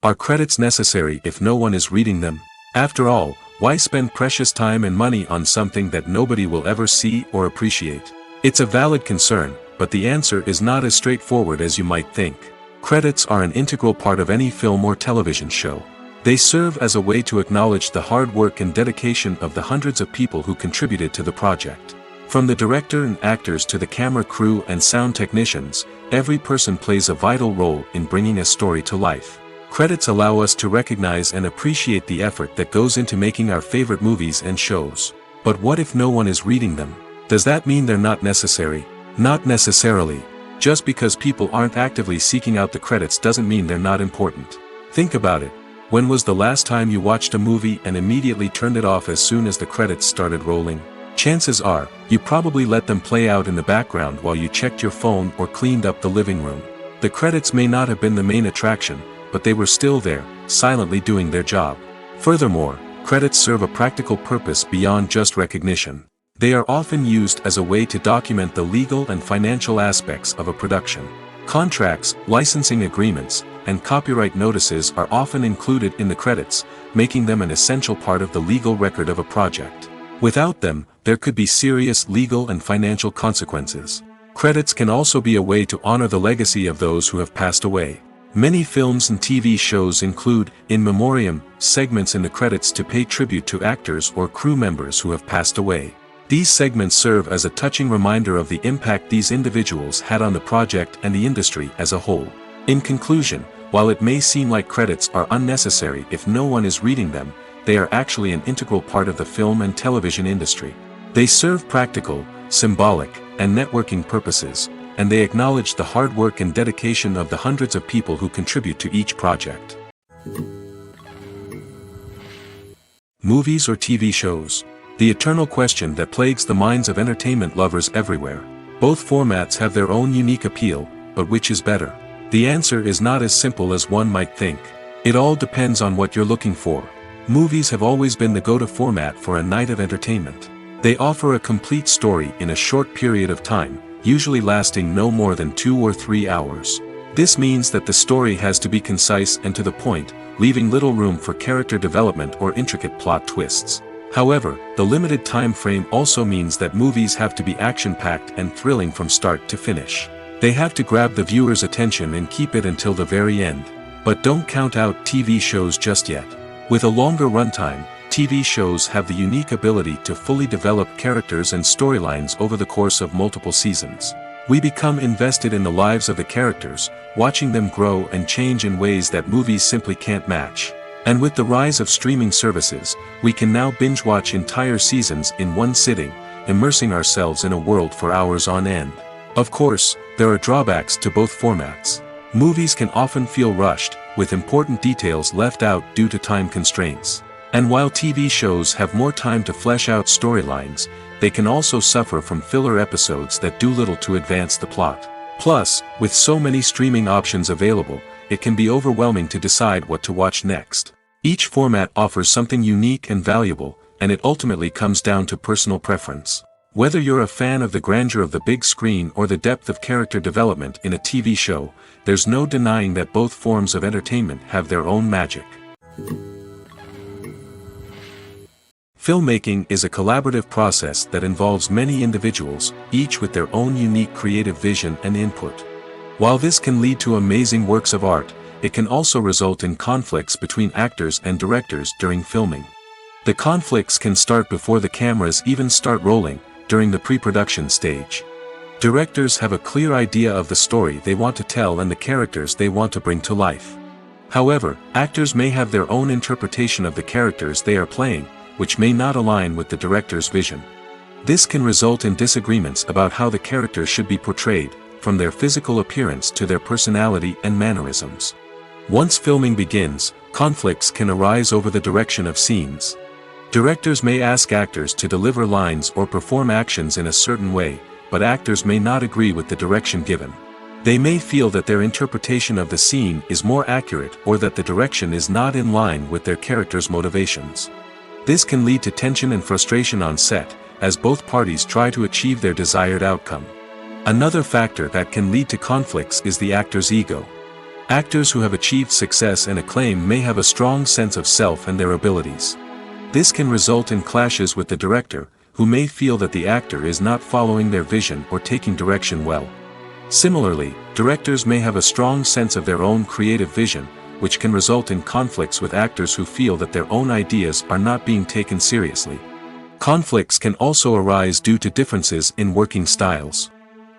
Are credits necessary if no one is reading them? After all, why spend precious time and money on something that nobody will ever see or appreciate? It's a valid concern, but the answer is not as straightforward as you might think. Credits are an integral part of any film or television show. They serve as a way to acknowledge the hard work and dedication of the hundreds of people who contributed to the project. From the director and actors to the camera crew and sound technicians, every person plays a vital role in bringing a story to life. Credits allow us to recognize and appreciate the effort that goes into making our favorite movies and shows. But what if no one is reading them? Does that mean they're not necessary? Not necessarily. Just because people aren't actively seeking out the credits doesn't mean they're not important. Think about it. When was the last time you watched a movie and immediately turned it off as soon as the credits started rolling? Chances are, you probably let them play out in the background while you checked your phone or cleaned up the living room. The credits may not have been the main attraction, but they were still there, silently doing their job. Furthermore, credits serve a practical purpose beyond just recognition. They are often used as a way to document the legal and financial aspects of a production. Contracts, licensing agreements, and copyright notices are often included in the credits, making them an essential part of the legal record of a project. Without them, there could be serious legal and financial consequences. Credits can also be a way to honor the legacy of those who have passed away. Many films and TV shows include, in memoriam, segments in the credits to pay tribute to actors or crew members who have passed away. These segments serve as a touching reminder of the impact these individuals had on the project and the industry as a whole. In conclusion, while it may seem like credits are unnecessary if no one is reading them, they are actually an integral part of the film and television industry. They serve practical, symbolic, and networking purposes, and they acknowledge the hard work and dedication of the hundreds of people who contribute to each project. Movies or TV shows? The eternal question that plagues the minds of entertainment lovers everywhere. Both formats have their own unique appeal, but which is better? The answer is not as simple as one might think. It all depends on what you're looking for. Movies have always been the go-to format for a night of entertainment. They offer a complete story in a short period of time, usually lasting no more than 2 or 3 hours. This means that the story has to be concise and to the point, leaving little room for character development or intricate plot twists. However, the limited time frame also means that movies have to be action-packed and thrilling from start to finish. They have to grab the viewer's attention and keep it until the very end. But don't count out TV shows just yet. With a longer runtime, TV shows have the unique ability to fully develop characters and storylines over the course of multiple seasons. We become invested in the lives of the characters, watching them grow and change in ways that movies simply can't match. And with the rise of streaming services, we can now binge-watch entire seasons in one sitting, immersing ourselves in a world for hours on end. Of course, there are drawbacks to both formats. Movies can often feel rushed, with important details left out due to time constraints. And while TV shows have more time to flesh out storylines, they can also suffer from filler episodes that do little to advance the plot. Plus, with so many streaming options available, it can be overwhelming to decide what to watch next. Each format offers something unique and valuable, and it ultimately comes down to personal preference. Whether you're a fan of the grandeur of the big screen or the depth of character development in a TV show, there's no denying that both forms of entertainment have their own magic. Filmmaking is a collaborative process that involves many individuals, each with their own unique creative vision and input. While this can lead to amazing works of art, it can also result in conflicts between actors and directors during filming. The conflicts can start before the cameras even start rolling, during the pre-production stage. Directors have a clear idea of the story they want to tell and the characters they want to bring to life. However, actors may have their own interpretation of the characters they are playing, which may not align with the director's vision. This can result in disagreements about how the characters should be portrayed, from their physical appearance to their personality and mannerisms. Once filming begins, conflicts can arise over the direction of scenes. Directors may ask actors to deliver lines or perform actions in a certain way, but actors may not agree with the direction given. They may feel that their interpretation of the scene is more accurate or that the direction is not in line with their character's motivations. This can lead to tension and frustration on set, as both parties try to achieve their desired outcome. Another factor that can lead to conflicts is the actor's ego. Actors who have achieved success and acclaim may have a strong sense of self and their abilities. This can result in clashes with the director, who may feel that the actor is not following their vision or taking direction well. Similarly, directors may have a strong sense of their own creative vision, which can result in conflicts with actors who feel that their own ideas are not being taken seriously. Conflicts can also arise due to differences in working styles.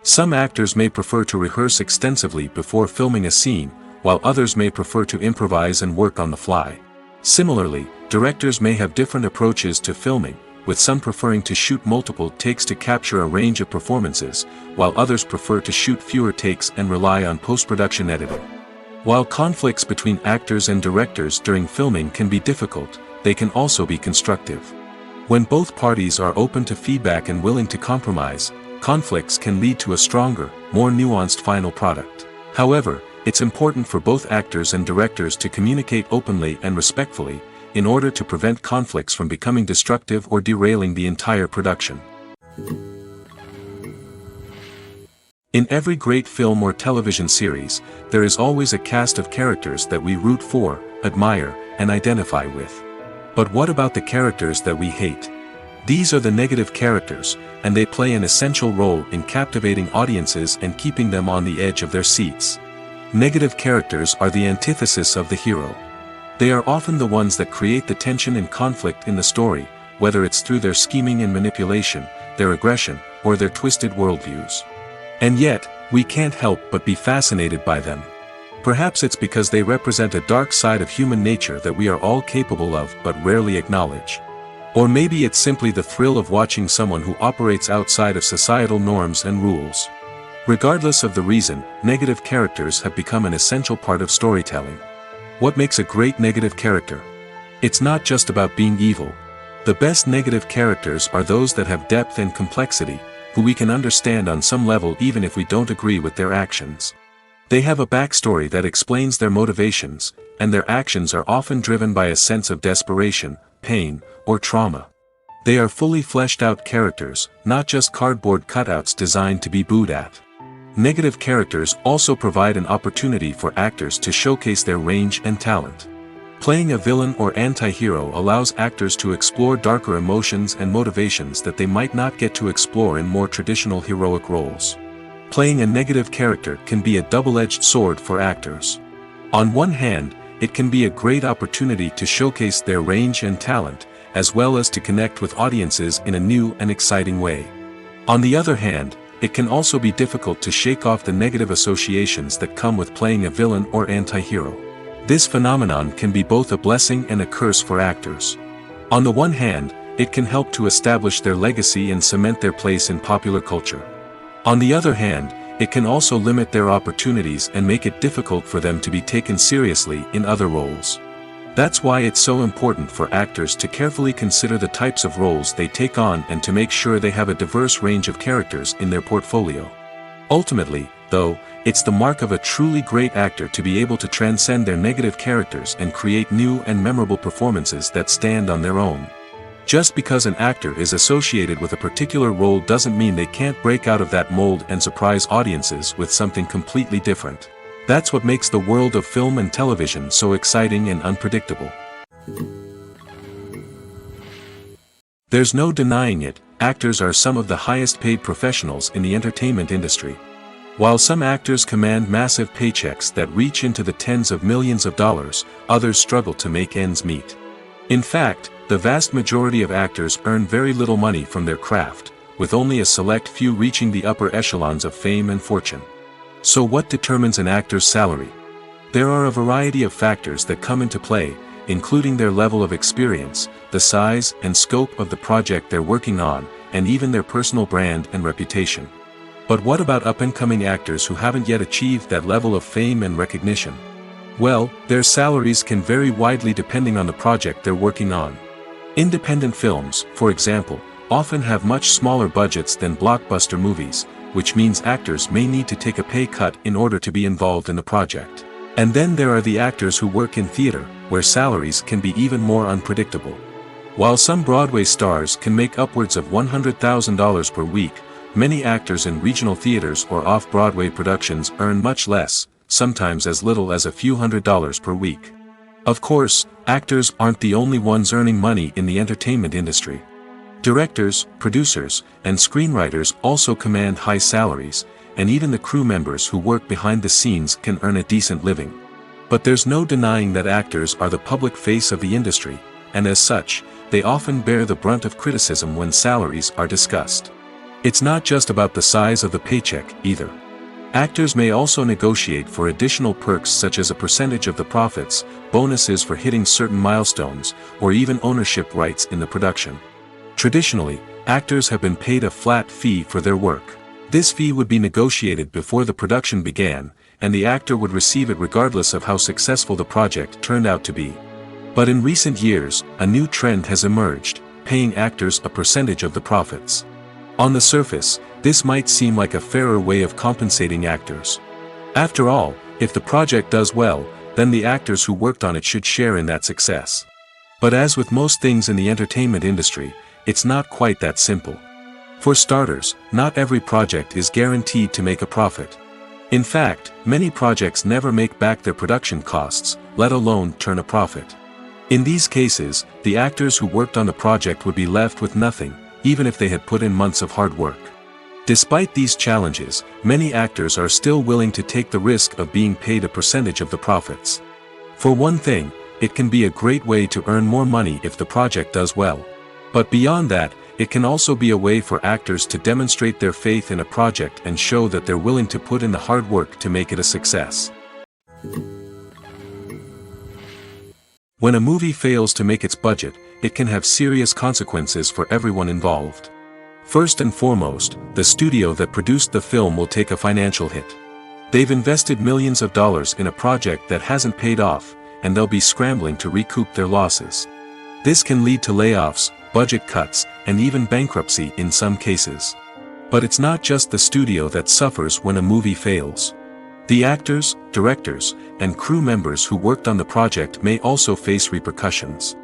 Some actors may prefer to rehearse extensively before filming a scene, while others may prefer to improvise and work on the fly. Similarly, directors may have different approaches to filming, with some preferring to shoot multiple takes to capture a range of performances, while others prefer to shoot fewer takes and rely on post-production editing. While conflicts between actors and directors during filming can be difficult, they can also be constructive. When both parties are open to feedback and willing to compromise, conflicts can lead to a stronger, more nuanced final product. However, it's important for both actors and directors to communicate openly and respectfully, in order to prevent conflicts from becoming destructive or derailing the entire production. In every great film or television series, there is always a cast of characters that we root for, admire, and identify with. But what about the characters that we hate? These are the negative characters, and they play an essential role in captivating audiences and keeping them on the edge of their seats. Negative characters are the antithesis of the hero. They are often the ones that create the tension and conflict in the story, whether it's through their scheming and manipulation, their aggression, or their twisted worldviews. And yet, we can't help but be fascinated by them. Perhaps it's because they represent a dark side of human nature that we are all capable of but rarely acknowledge. Or maybe it's simply the thrill of watching someone who operates outside of societal norms and rules. Regardless of the reason, negative characters have become an essential part of storytelling. What makes a great negative character? It's not just about being evil. The best negative characters are those that have depth and complexity, who we can understand on some level even if we don't agree with their actions. They have a backstory that explains their motivations, and their actions are often driven by a sense of desperation, pain, or trauma. They are fully fleshed out characters, not just cardboard cutouts designed to be booed at. Negative characters also provide an opportunity for actors to showcase their range and talent. Playing a villain or anti-hero allows actors to explore darker emotions and motivations that they might not get to explore in more traditional heroic roles. Playing a negative character can be a double-edged sword for actors. On one hand, it can be a great opportunity to showcase their range and talent, as well as to connect with audiences in a new and exciting way. On the other hand, it can also be difficult to shake off the negative associations that come with playing a villain or anti-hero. This phenomenon can be both a blessing and a curse for actors. On the one hand, it can help to establish their legacy and cement their place in popular culture. On the other hand, it can also limit their opportunities and make it difficult for them to be taken seriously in other roles. That's why it's so important for actors to carefully consider the types of roles they take on and to make sure they have a diverse range of characters in their portfolio. Ultimately, though, it's the mark of a truly great actor to be able to transcend their negative characters and create new and memorable performances that stand on their own. Just because an actor is associated with a particular role doesn't mean they can't break out of that mold and surprise audiences with something completely different. That's what makes the world of film and television so exciting and unpredictable. There's no denying it, actors are some of the highest paid professionals in the entertainment industry. While some actors command massive paychecks that reach into the tens of millions of dollars, others struggle to make ends meet. In fact, the vast majority of actors earn very little money from their craft, with only a select few reaching the upper echelons of fame and fortune. So what determines an actor's salary? There are a variety of factors that come into play, including their level of experience, the size and scope of the project they're working on, and even their personal brand and reputation. But what about up-and-coming actors who haven't yet achieved that level of fame and recognition? Well, their salaries can vary widely depending on the project they're working on. Independent films, for example, often have much smaller budgets than blockbuster movies, which means actors may need to take a pay cut in order to be involved in the project. And then there are the actors who work in theater, where salaries can be even more unpredictable. While some Broadway stars can make upwards of $100,000 per week, many actors in regional theaters or off-Broadway productions earn much less, sometimes as little as a few $100s per week. Of course, actors aren't the only ones earning money in the entertainment industry. Directors, producers, and screenwriters also command high salaries, and even the crew members who work behind the scenes can earn a decent living. But there's no denying that actors are the public face of the industry, and as such, they often bear the brunt of criticism when salaries are discussed. It's not just about the size of the paycheck, either. Actors may also negotiate for additional perks such as a percentage of the profits, bonuses for hitting certain milestones, or even ownership rights in the production. Traditionally, actors have been paid a flat fee for their work. This fee would be negotiated before the production began, and the actor would receive it regardless of how successful the project turned out to be. But in recent years, a new trend has emerged. paying actors a percentage of the profits. On the surface, this might seem like a fairer way of compensating actors. After all, if the project does well, then the actors who worked on it should share in that success. But as with most things in the entertainment industry, it's not quite that simple. For starters, not every project is guaranteed to make a profit. In fact, many projects never make back their production costs, let alone turn a profit. In these cases, the actors who worked on the project would be left with nothing, even if they had put in months of hard work. Despite these challenges, many actors are still willing to take the risk of being paid a percentage of the profits. For one thing, it can be a great way to earn more money if the project does well. But beyond that, it can also be a way for actors to demonstrate their faith in a project and show that they're willing to put in the hard work to make it a success. When a movie fails to make its budget, it can have serious consequences for everyone involved. First and foremost, the studio that produced the film will take a financial hit. They've invested millions of dollars in a project that hasn't paid off, and they'll be scrambling to recoup their losses. This can lead to layoffs, budget cuts, and even bankruptcy in some cases. But it's not just the studio that suffers when a movie fails. The actors, directors, and crew members who worked on the project may also face repercussions.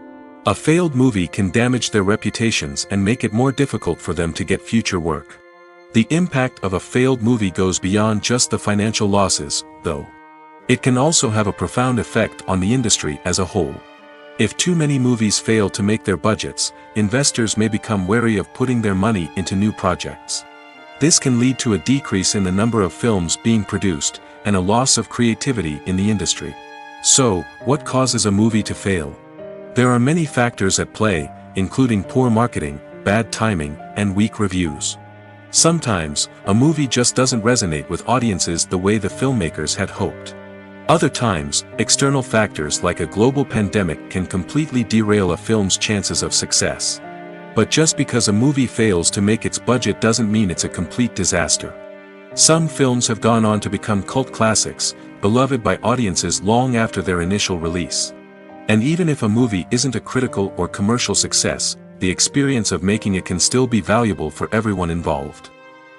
A failed movie can damage their reputations and make it more difficult for them to get future work. The impact of a failed movie goes beyond just the financial losses, though. It can also have a profound effect on the industry as a whole. If too many movies fail to make their budgets, investors may become wary of putting their money into new projects. This can lead to a decrease in the number of films being produced, and a loss of creativity in the industry. So, what causes a movie to fail? There are many factors at play, including poor marketing, bad timing, and weak reviews. Sometimes, a movie just doesn't resonate with audiences the way the filmmakers had hoped. Other times, external factors like a global pandemic can completely derail a film's chances of success. But just because a movie fails to make its budget doesn't mean it's a complete disaster. Some films have gone on to become cult classics, beloved by audiences long after their initial release. And even if a movie isn't a critical or commercial success, the experience of making it can still be valuable for everyone involved.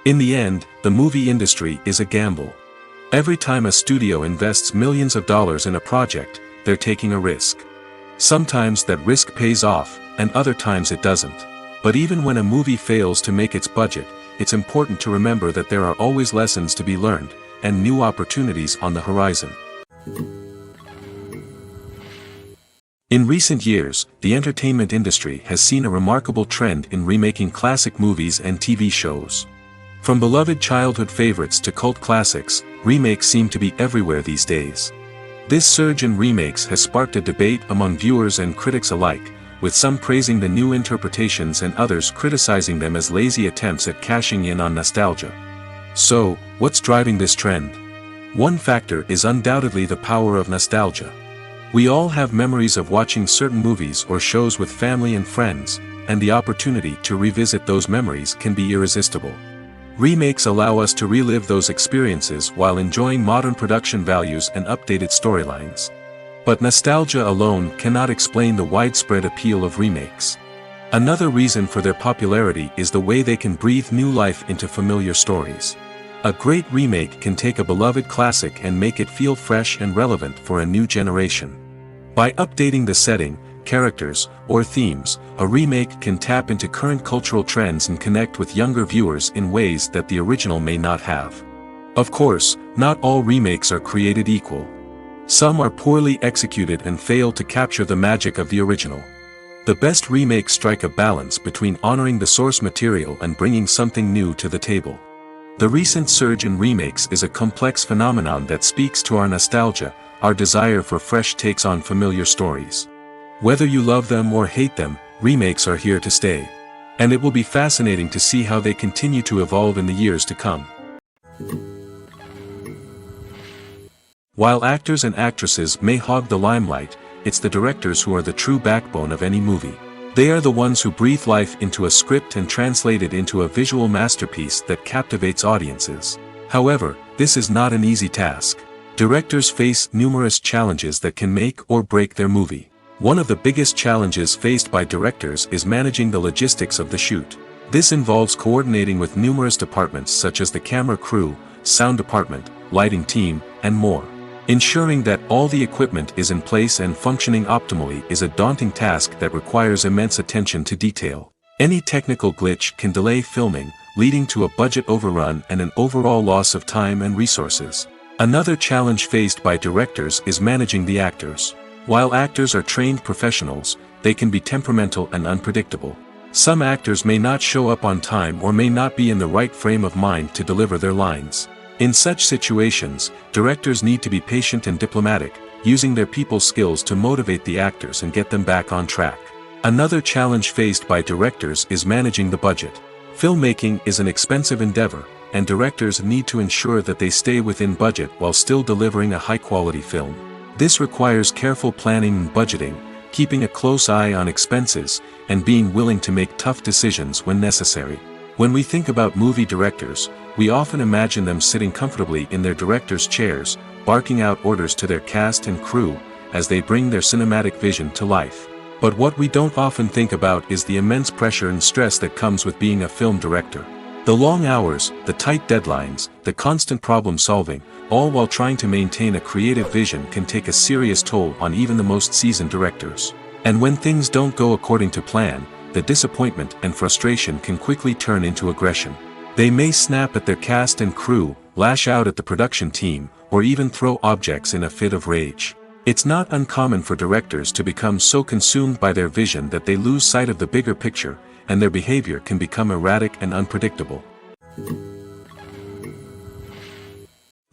In the end, the movie industry is a gamble. Every time a studio invests millions of dollars in a project, they're taking a risk. Sometimes that risk pays off, and other times it doesn't. But even when a movie fails to make its budget, it's important to remember that there are always lessons to be learned, and new opportunities on the horizon. In recent years, the entertainment industry has seen a remarkable trend in remaking classic movies and TV shows. From beloved childhood favorites to cult classics, remakes seem to be everywhere these days. This surge in remakes has sparked a debate among viewers and critics alike, with some praising the new interpretations and others criticizing them as lazy attempts at cashing in on nostalgia. So, what's driving this trend? One factor is undoubtedly the power of nostalgia. We all have memories of watching certain movies or shows with family and friends, and the opportunity to revisit those memories can be irresistible. Remakes allow us to relive those experiences while enjoying modern production values and updated storylines. But nostalgia alone cannot explain the widespread appeal of remakes. Another reason for their popularity is the way they can breathe new life into familiar stories. A great remake can take a beloved classic and make it feel fresh and relevant for a new generation. By updating the setting, characters, or themes, a remake can tap into current cultural trends and connect with younger viewers in ways that the original may not have. Of course, not all remakes are created equal. Some are poorly executed and fail to capture the magic of the original. The best remakes strike a balance between honoring the source material and bringing something new to the table. The recent surge in remakes is a complex phenomenon that speaks to our nostalgia, our desire for fresh takes on familiar stories. Whether you love them or hate them, remakes are here to stay. And it will be fascinating to see how they continue to evolve in the years to come. While actors and actresses may hog the limelight, it's the directors who are the true backbone of any movie. They are the ones who breathe life into a script and translate it into a visual masterpiece that captivates audiences. However, this is not an easy task. Directors face numerous challenges that can make or break their movie. One of the biggest challenges faced by directors is managing the logistics of the shoot. This involves coordinating with numerous departments such as the camera crew, sound department, lighting team, and more. Ensuring that all the equipment is in place and functioning optimally is a daunting task that requires immense attention to detail. Any technical glitch can delay filming, leading to a budget overrun and an overall loss of time and resources. Another challenge faced by directors is managing the actors. While actors are trained professionals, they can be temperamental and unpredictable. Some actors may not show up on time or may not be in the right frame of mind to deliver their lines. In such situations, directors need to be patient and diplomatic, using their people skills to motivate the actors and get them back on track. Another challenge faced by directors is managing the budget. Filmmaking is an expensive endeavor, and directors need to ensure that they stay within budget while still delivering a high-quality film. This requires careful planning and budgeting, keeping a close eye on expenses, and being willing to make tough decisions when necessary. When we think about movie directors, we often imagine them sitting comfortably in their director's chairs, barking out orders to their cast and crew, as they bring their cinematic vision to life. But what we don't often think about is the immense pressure and stress that comes with being a film director. The long hours, the tight deadlines, the constant problem-solving, all while trying to maintain a creative vision can take a serious toll on even the most seasoned directors. And when things don't go according to plan, the disappointment and frustration can quickly turn into aggression. They may snap at their cast and crew, lash out at the production team, or even throw objects in a fit of rage. It's not uncommon for directors to become so consumed by their vision that they lose sight of the bigger picture, and their behavior can become erratic and unpredictable.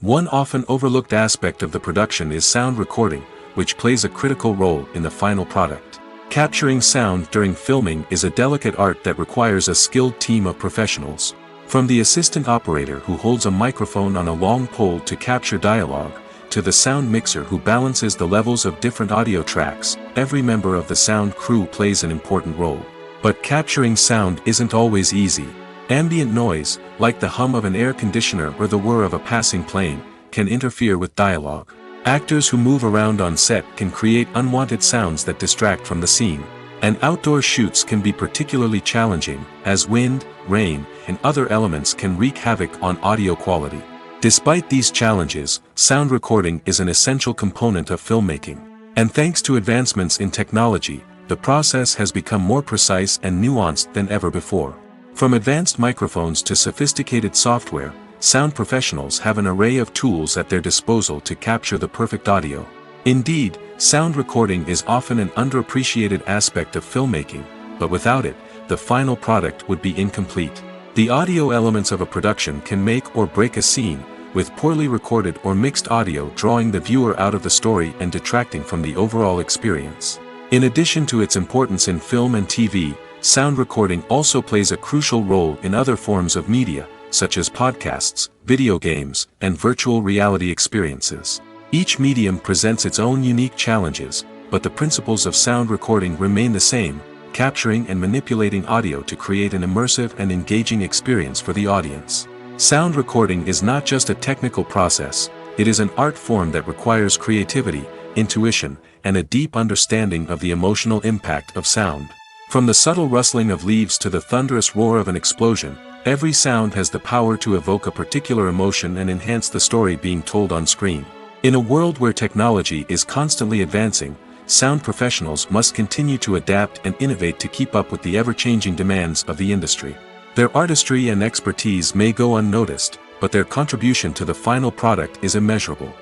One often overlooked aspect of the production is sound recording, which plays a critical role in the final product. Capturing sound during filming is a delicate art that requires a skilled team of professionals. From the assistant operator who holds a microphone on a long pole to capture dialogue, to the sound mixer who balances the levels of different audio tracks, every member of the sound crew plays an important role. But capturing sound isn't always easy. Ambient noise, like the hum of an air conditioner or the whir of a passing plane, can interfere with dialogue. Actors who move around on set can create unwanted sounds that distract from the scene. And outdoor shoots can be particularly challenging, as wind, rain, and other elements can wreak havoc on audio quality. Despite these challenges, sound recording is an essential component of filmmaking. And thanks to advancements in technology, the process has become more precise and nuanced than ever before. From advanced microphones to sophisticated software, sound professionals have an array of tools at their disposal to capture the perfect audio. Indeed, sound recording is often an underappreciated aspect of filmmaking, but without it, the final product would be incomplete. The audio elements of a production can make or break a scene, with poorly recorded or mixed audio drawing the viewer out of the story and detracting from the overall experience. In addition to its importance in film and TV, sound recording also plays a crucial role in other forms of media, such as podcasts, video games, and virtual reality experiences. Each medium presents its own unique challenges, but the principles of sound recording remain the same, capturing and manipulating audio to create an immersive and engaging experience for the audience. Sound recording is not just a technical process, it is an art form that requires creativity, intuition, and a deep understanding of the emotional impact of sound. From the subtle rustling of leaves to the thunderous roar of an explosion, every sound has the power to evoke a particular emotion and enhance the story being told on screen. In a world where technology is constantly advancing, sound professionals must continue to adapt and innovate to keep up with the ever-changing demands of the industry. Their artistry and expertise may go unnoticed, but their contribution to the final product is immeasurable.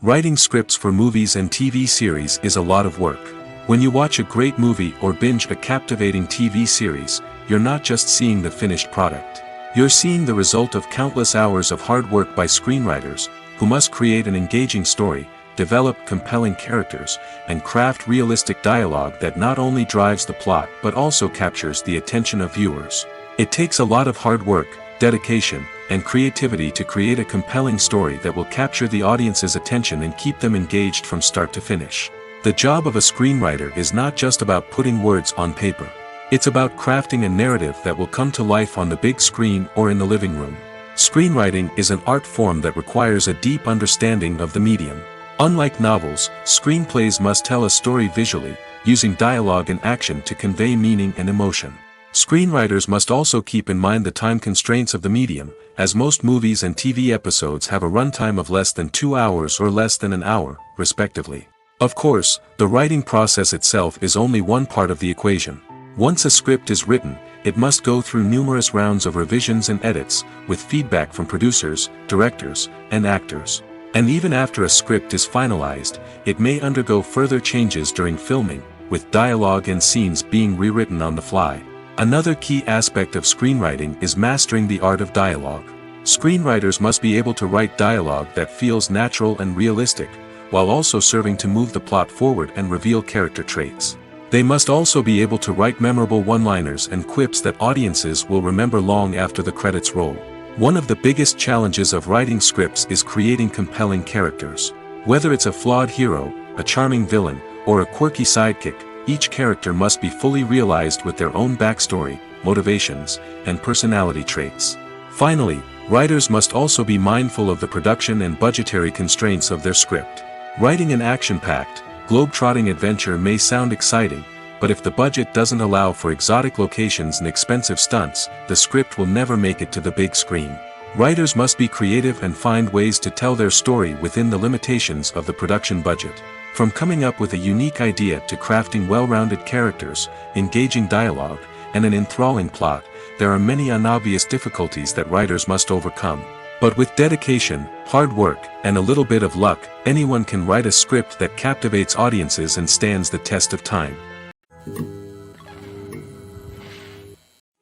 Writing scripts for movies and TV series is a lot of work. When you watch a great movie or binge a captivating TV series, you're not just seeing the finished product. You're seeing the result of countless hours of hard work by screenwriters, who must create an engaging story, develop compelling characters, and craft realistic dialogue that not only drives the plot but also captures the attention of viewers. It takes a lot of hard work, dedication, and creativity to create a compelling story that will capture the audience's attention and keep them engaged from start to finish. The job of a screenwriter is not just about putting words on paper. It's about crafting a narrative that will come to life on the big screen or in the living room. Screenwriting is an art form that requires a deep understanding of the medium. Unlike novels, screenplays must tell a story visually, using dialogue and action to convey meaning and emotion. Screenwriters must also keep in mind the time constraints of the medium, as most movies and TV episodes have a runtime of less than 2 hours or less than an hour, respectively. Of course, the writing process itself is only one part of the equation. Once a script is written, it must go through numerous rounds of revisions and edits, with feedback from producers, directors, and actors. And even after a script is finalized, it may undergo further changes during filming, with dialogue and scenes being rewritten on the fly. Another key aspect of screenwriting is mastering the art of dialogue. Screenwriters must be able to write dialogue that feels natural and realistic, while also serving to move the plot forward and reveal character traits. They must also be able to write memorable one-liners and quips that audiences will remember long after the credits roll. One of the biggest challenges of writing scripts is creating compelling characters. Whether it's a flawed hero, a charming villain, or a quirky sidekick, each character must be fully realized with their own backstory, motivations, and personality traits. Finally, writers must also be mindful of the production and budgetary constraints of their script. Writing an action-packed, globe-trotting adventure may sound exciting, but if the budget doesn't allow for exotic locations and expensive stunts, the script will never make it to the big screen. Writers must be creative and find ways to tell their story within the limitations of the production budget. From coming up with a unique idea to crafting well-rounded characters, engaging dialogue, and an enthralling plot, there are many unobvious difficulties that writers must overcome. But with dedication, hard work, and a little bit of luck, anyone can write a script that captivates audiences and stands the test of time.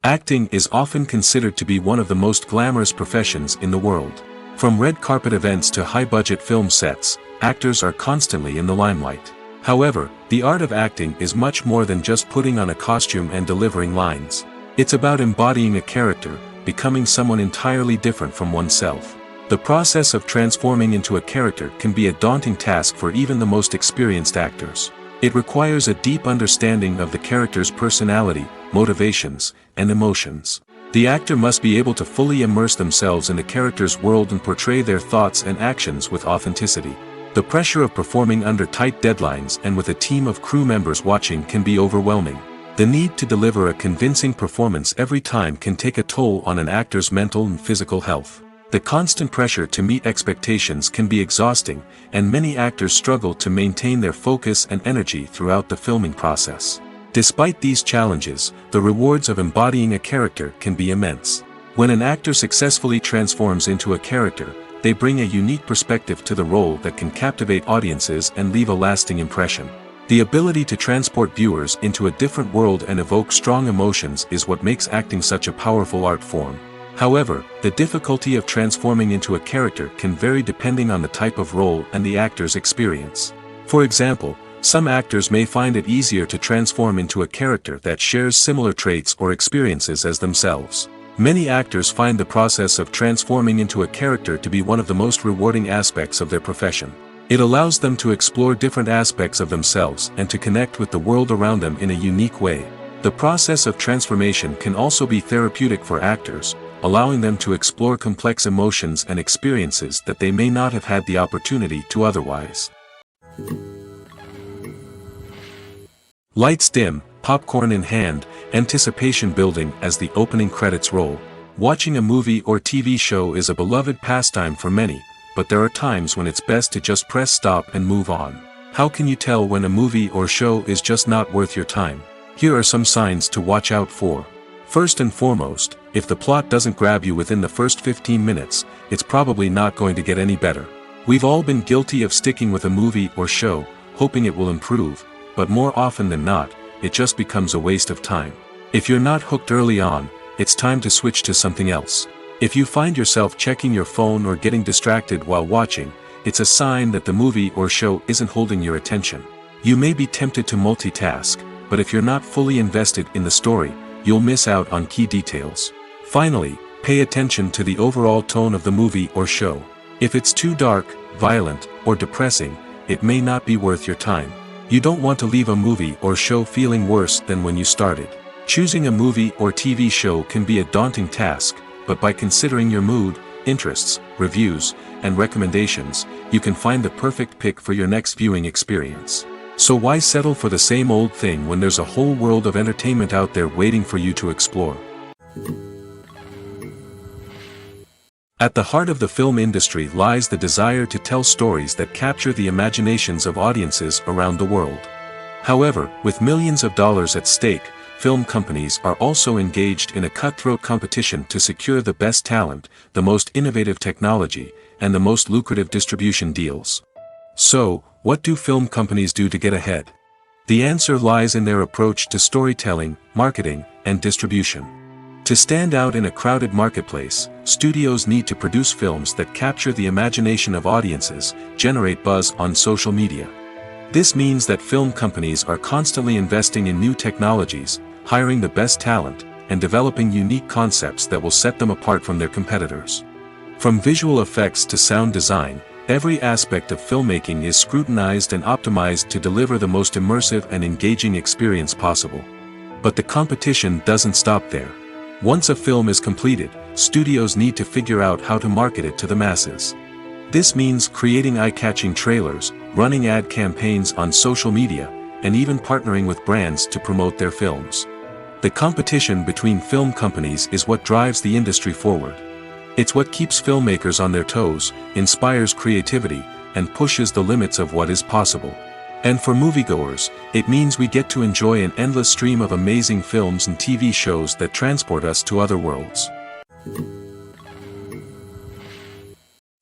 Acting is often considered to be one of the most glamorous professions in the world. From red carpet events to high-budget film sets, actors are constantly in the limelight. However, the art of acting is much more than just putting on a costume and delivering lines. It's about embodying a character, becoming someone entirely different from oneself. The process of transforming into a character can be a daunting task for even the most experienced actors. It requires a deep understanding of the character's personality, motivations, and emotions. The actor must be able to fully immerse themselves in the character's world and portray their thoughts and actions with authenticity. The pressure of performing under tight deadlines and with a team of crew members watching can be overwhelming. The need to deliver a convincing performance every time can take a toll on an actor's mental and physical health. The constant pressure to meet expectations can be exhausting, and many actors struggle to maintain their focus and energy throughout the filming process. Despite these challenges, the rewards of embodying a character can be immense. When an actor successfully transforms into a character, they bring a unique perspective to the role that can captivate audiences and leave a lasting impression. The ability to transport viewers into a different world and evoke strong emotions is what makes acting such a powerful art form. However, the difficulty of transforming into a character can vary depending on the type of role and the actor's experience. For example, some actors may find it easier to transform into a character that shares similar traits or experiences as themselves. Many actors find the process of transforming into a character to be one of the most rewarding aspects of their profession. It allows them to explore different aspects of themselves and to connect with the world around them in a unique way. The process of transformation can also be therapeutic for actors, allowing them to explore complex emotions and experiences that they may not have had the opportunity to otherwise. Lights dim, popcorn in hand, anticipation building as the opening credits roll. Watching a movie or TV show is a beloved pastime for many, but there are times when it's best to just press stop and move on. How can you tell when a movie or show is just not worth your time? Here are some signs to watch out for. First and foremost, if the plot doesn't grab you within the first 15 minutes, it's probably not going to get any better. We've all been guilty of sticking with a movie or show, hoping it will improve, but more often than not, it just becomes a waste of time. If you're not hooked early on, it's time to switch to something else. If you find yourself checking your phone or getting distracted while watching, it's a sign that the movie or show isn't holding your attention. You may be tempted to multitask, but if you're not fully invested in the story, you'll miss out on key details. Finally, pay attention to the overall tone of the movie or show. If it's too dark, violent, or depressing, it may not be worth your time. You don't want to leave a movie or show feeling worse than when you started. Choosing a movie or TV show can be a daunting task, but by considering your mood, interests, reviews, and recommendations, you can find the perfect pick for your next viewing experience. So why settle for the same old thing when there's a whole world of entertainment out there waiting for you to explore? At the heart of the film industry lies the desire to tell stories that capture the imaginations of audiences around the world. However, with millions of dollars at stake, film companies are also engaged in a cutthroat competition to secure the best talent, the most innovative technology, and the most lucrative distribution deals. So, what do film companies do to get ahead? The answer lies in their approach to storytelling, marketing, and distribution. To stand out in a crowded marketplace, studios need to produce films that capture the imagination of audiences, generate buzz on social media. This means that film companies are constantly investing in new technologies, hiring the best talent, and developing unique concepts that will set them apart from their competitors. From visual effects to sound design, every aspect of filmmaking is scrutinized and optimized to deliver the most immersive and engaging experience possible. But the competition doesn't stop there. Once a film is completed, studios need to figure out how to market it to the masses. This means creating eye-catching trailers, running ad campaigns on social media, and even partnering with brands to promote their films. The competition between film companies is what drives the industry forward. It's what keeps filmmakers on their toes, inspires creativity, and pushes the limits of what is possible. And for moviegoers, it means we get to enjoy an endless stream of amazing films and TV shows that transport us to other worlds.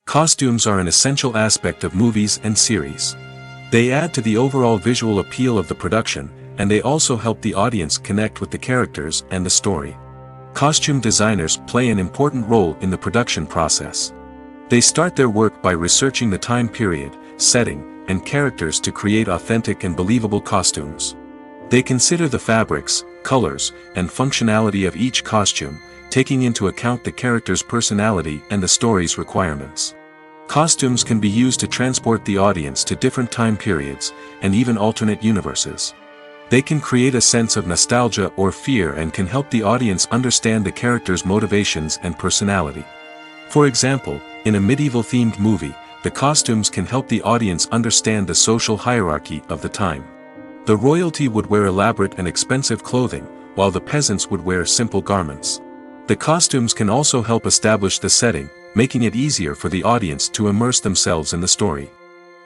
Costumes are an essential aspect of movies and series. They add to the overall visual appeal of the production, and they also help the audience connect with the characters and the story. Costume designers play an important role in the production process. They start their work by researching the time period, setting, and characters to create authentic and believable costumes. They consider the fabrics, colors, and functionality of each costume, taking into account the character's personality and the story's requirements. Costumes can be used to transport the audience to different time periods, and even alternate universes. They can create a sense of nostalgia or fear and can help the audience understand the character's motivations and personality. For example, in a medieval-themed movie, the costumes can help the audience understand the social hierarchy of the time. The royalty would wear elaborate and expensive clothing, while the peasants would wear simple garments. The costumes can also help establish the setting, making it easier for the audience to immerse themselves in the story.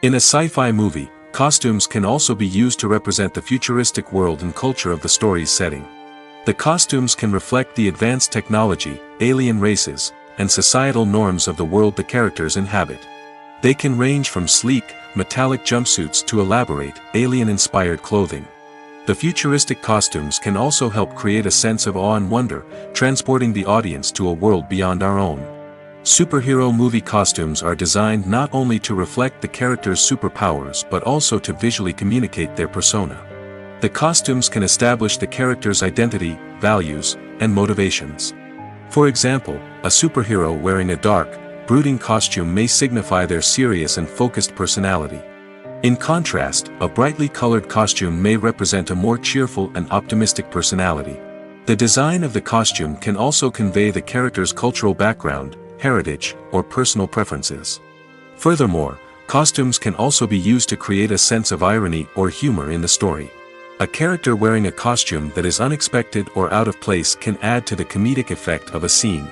In a sci-fi movie, costumes can also be used to represent the futuristic world and culture of the story's setting. The costumes can reflect the advanced technology, alien races, and societal norms of the world the characters inhabit. They can range from sleek, metallic jumpsuits to elaborate, alien-inspired clothing. The futuristic costumes can also help create a sense of awe and wonder, transporting the audience to a world beyond our own. Superhero movie costumes are designed not only to reflect the character's superpowers but also to visually communicate their persona. The costumes can establish the character's identity, values, and motivations. For example, a superhero wearing a dark, brooding costume may signify their serious and focused personality. In contrast, a brightly colored costume may represent a more cheerful and optimistic personality. The design of the costume can also convey the character's cultural background, heritage, or personal preferences. Furthermore, costumes can also be used to create a sense of irony or humor in the story. A character wearing a costume that is unexpected or out of place can add to the comedic effect of a scene.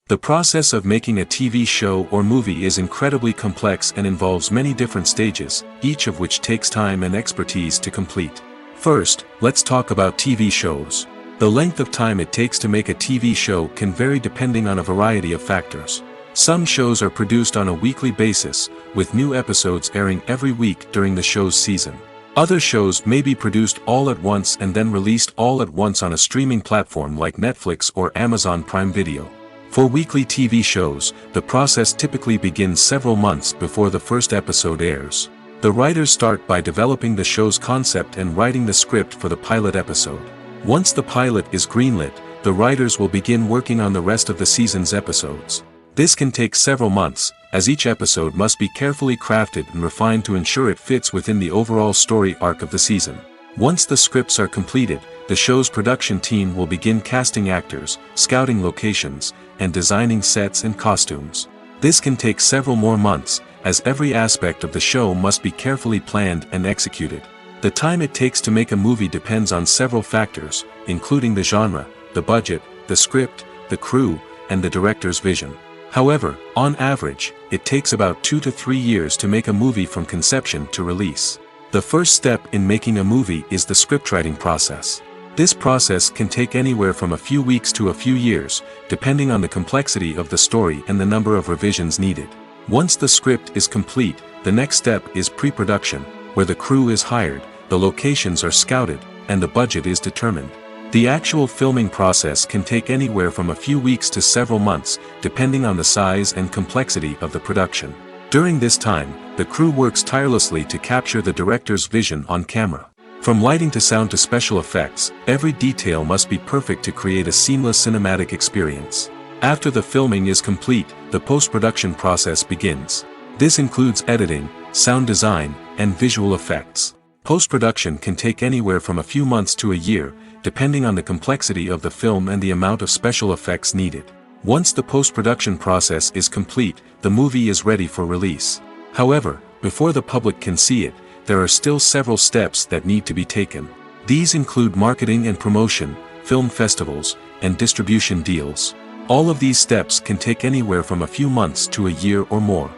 The process of making a TV show or movie is incredibly complex and involves many different stages, each of which takes time and expertise to complete. First, let's talk about TV shows. The length of time it takes to make a TV show can vary depending on a variety of factors. Some shows are produced on a weekly basis, with new episodes airing every week during the show's season. Other shows may be produced all at once and then released all at once on a streaming platform like Netflix or Amazon Prime Video. For weekly TV shows, the process typically begins several months before the first episode airs. The writers start by developing the show's concept and writing the script for the pilot episode. Once the pilot is greenlit, the writers will begin working on the rest of the season's episodes. This can take several months, as each episode must be carefully crafted and refined to ensure it fits within the overall story arc of the season. Once the scripts are completed, the show's production team will begin casting actors, scouting locations, and designing sets and costumes. This can take several more months, as every aspect of the show must be carefully planned and executed. The time it takes to make a movie depends on several factors, including the genre, the budget, the script, the crew, and the director's vision. However, on average, it takes about 2 to 3 years to make a movie from conception to release. The first step in making a movie is the scriptwriting process. This process can take anywhere from a few weeks to a few years, depending on the complexity of the story and the number of revisions needed. Once the script is complete, the next step is pre-production, where the crew is hired, the locations are scouted, and the budget is determined. The actual filming process can take anywhere from a few weeks to several months, depending on the size and complexity of the production. During this time, the crew works tirelessly to capture the director's vision on camera. From lighting to sound to special effects, every detail must be perfect to create a seamless cinematic experience. After the filming is complete, the post-production process begins. This includes editing, sound design, and visual effects. Post-production can take anywhere from a few months to a year, depending on the complexity of the film and the amount of special effects needed. Once the post-production process is complete, the movie is ready for release. However, before the public can see it, there are still several steps that need to be taken. These include marketing and promotion, film festivals, and distribution deals. All of these steps can take anywhere from a few months to a year or more.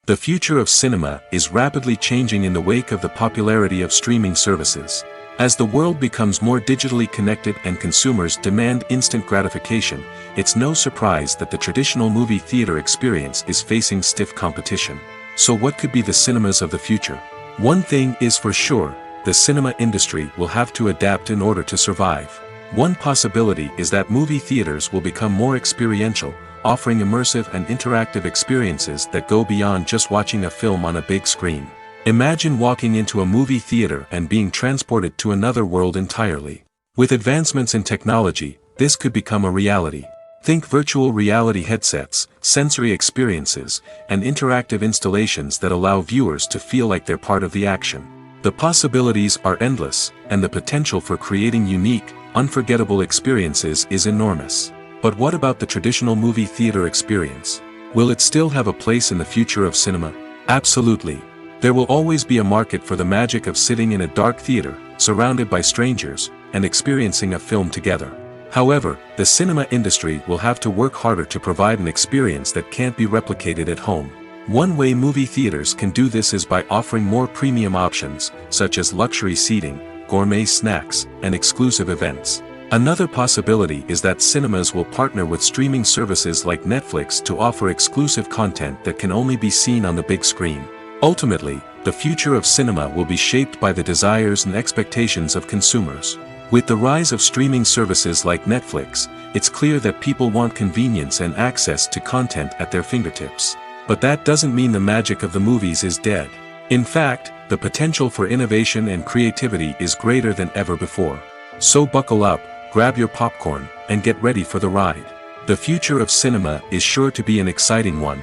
The future of cinema is rapidly changing in the wake of the popularity of streaming services. As the world becomes more digitally connected and consumers demand instant gratification, it's no surprise that the traditional movie theater experience is facing stiff competition. So what could be the cinemas of the future? One thing is for sure, the cinema industry will have to adapt in order to survive. One possibility is that movie theaters will become more experiential, offering immersive and interactive experiences that go beyond just watching a film on a big screen. Imagine walking into a movie theater and being transported to another world entirely. With advancements in technology, this could become a reality. Think virtual reality headsets, sensory experiences, and interactive installations that allow viewers to feel like they're part of the action. The possibilities are endless, and the potential for creating unique, unforgettable experiences is enormous. But what about the traditional movie theater experience? Will it still have a place in the future of cinema? Absolutely. There will always be a market for the magic of sitting in a dark theater, surrounded by strangers, and experiencing a film together. However, the cinema industry will have to work harder to provide an experience that can't be replicated at home. One way movie theaters can do this is by offering more premium options, such as luxury seating, gourmet snacks, and exclusive events. Another possibility is that cinemas will partner with streaming services like Netflix to offer exclusive content that can only be seen on the big screen. Ultimately, the future of cinema will be shaped by the desires and expectations of consumers. With the rise of streaming services like Netflix, it's clear that people want convenience and access to content at their fingertips. But that doesn't mean the magic of the movies is dead. In fact, the potential for innovation and creativity is greater than ever before. So buckle up, grab your popcorn, and get ready for the ride. The future of cinema is sure to be an exciting one.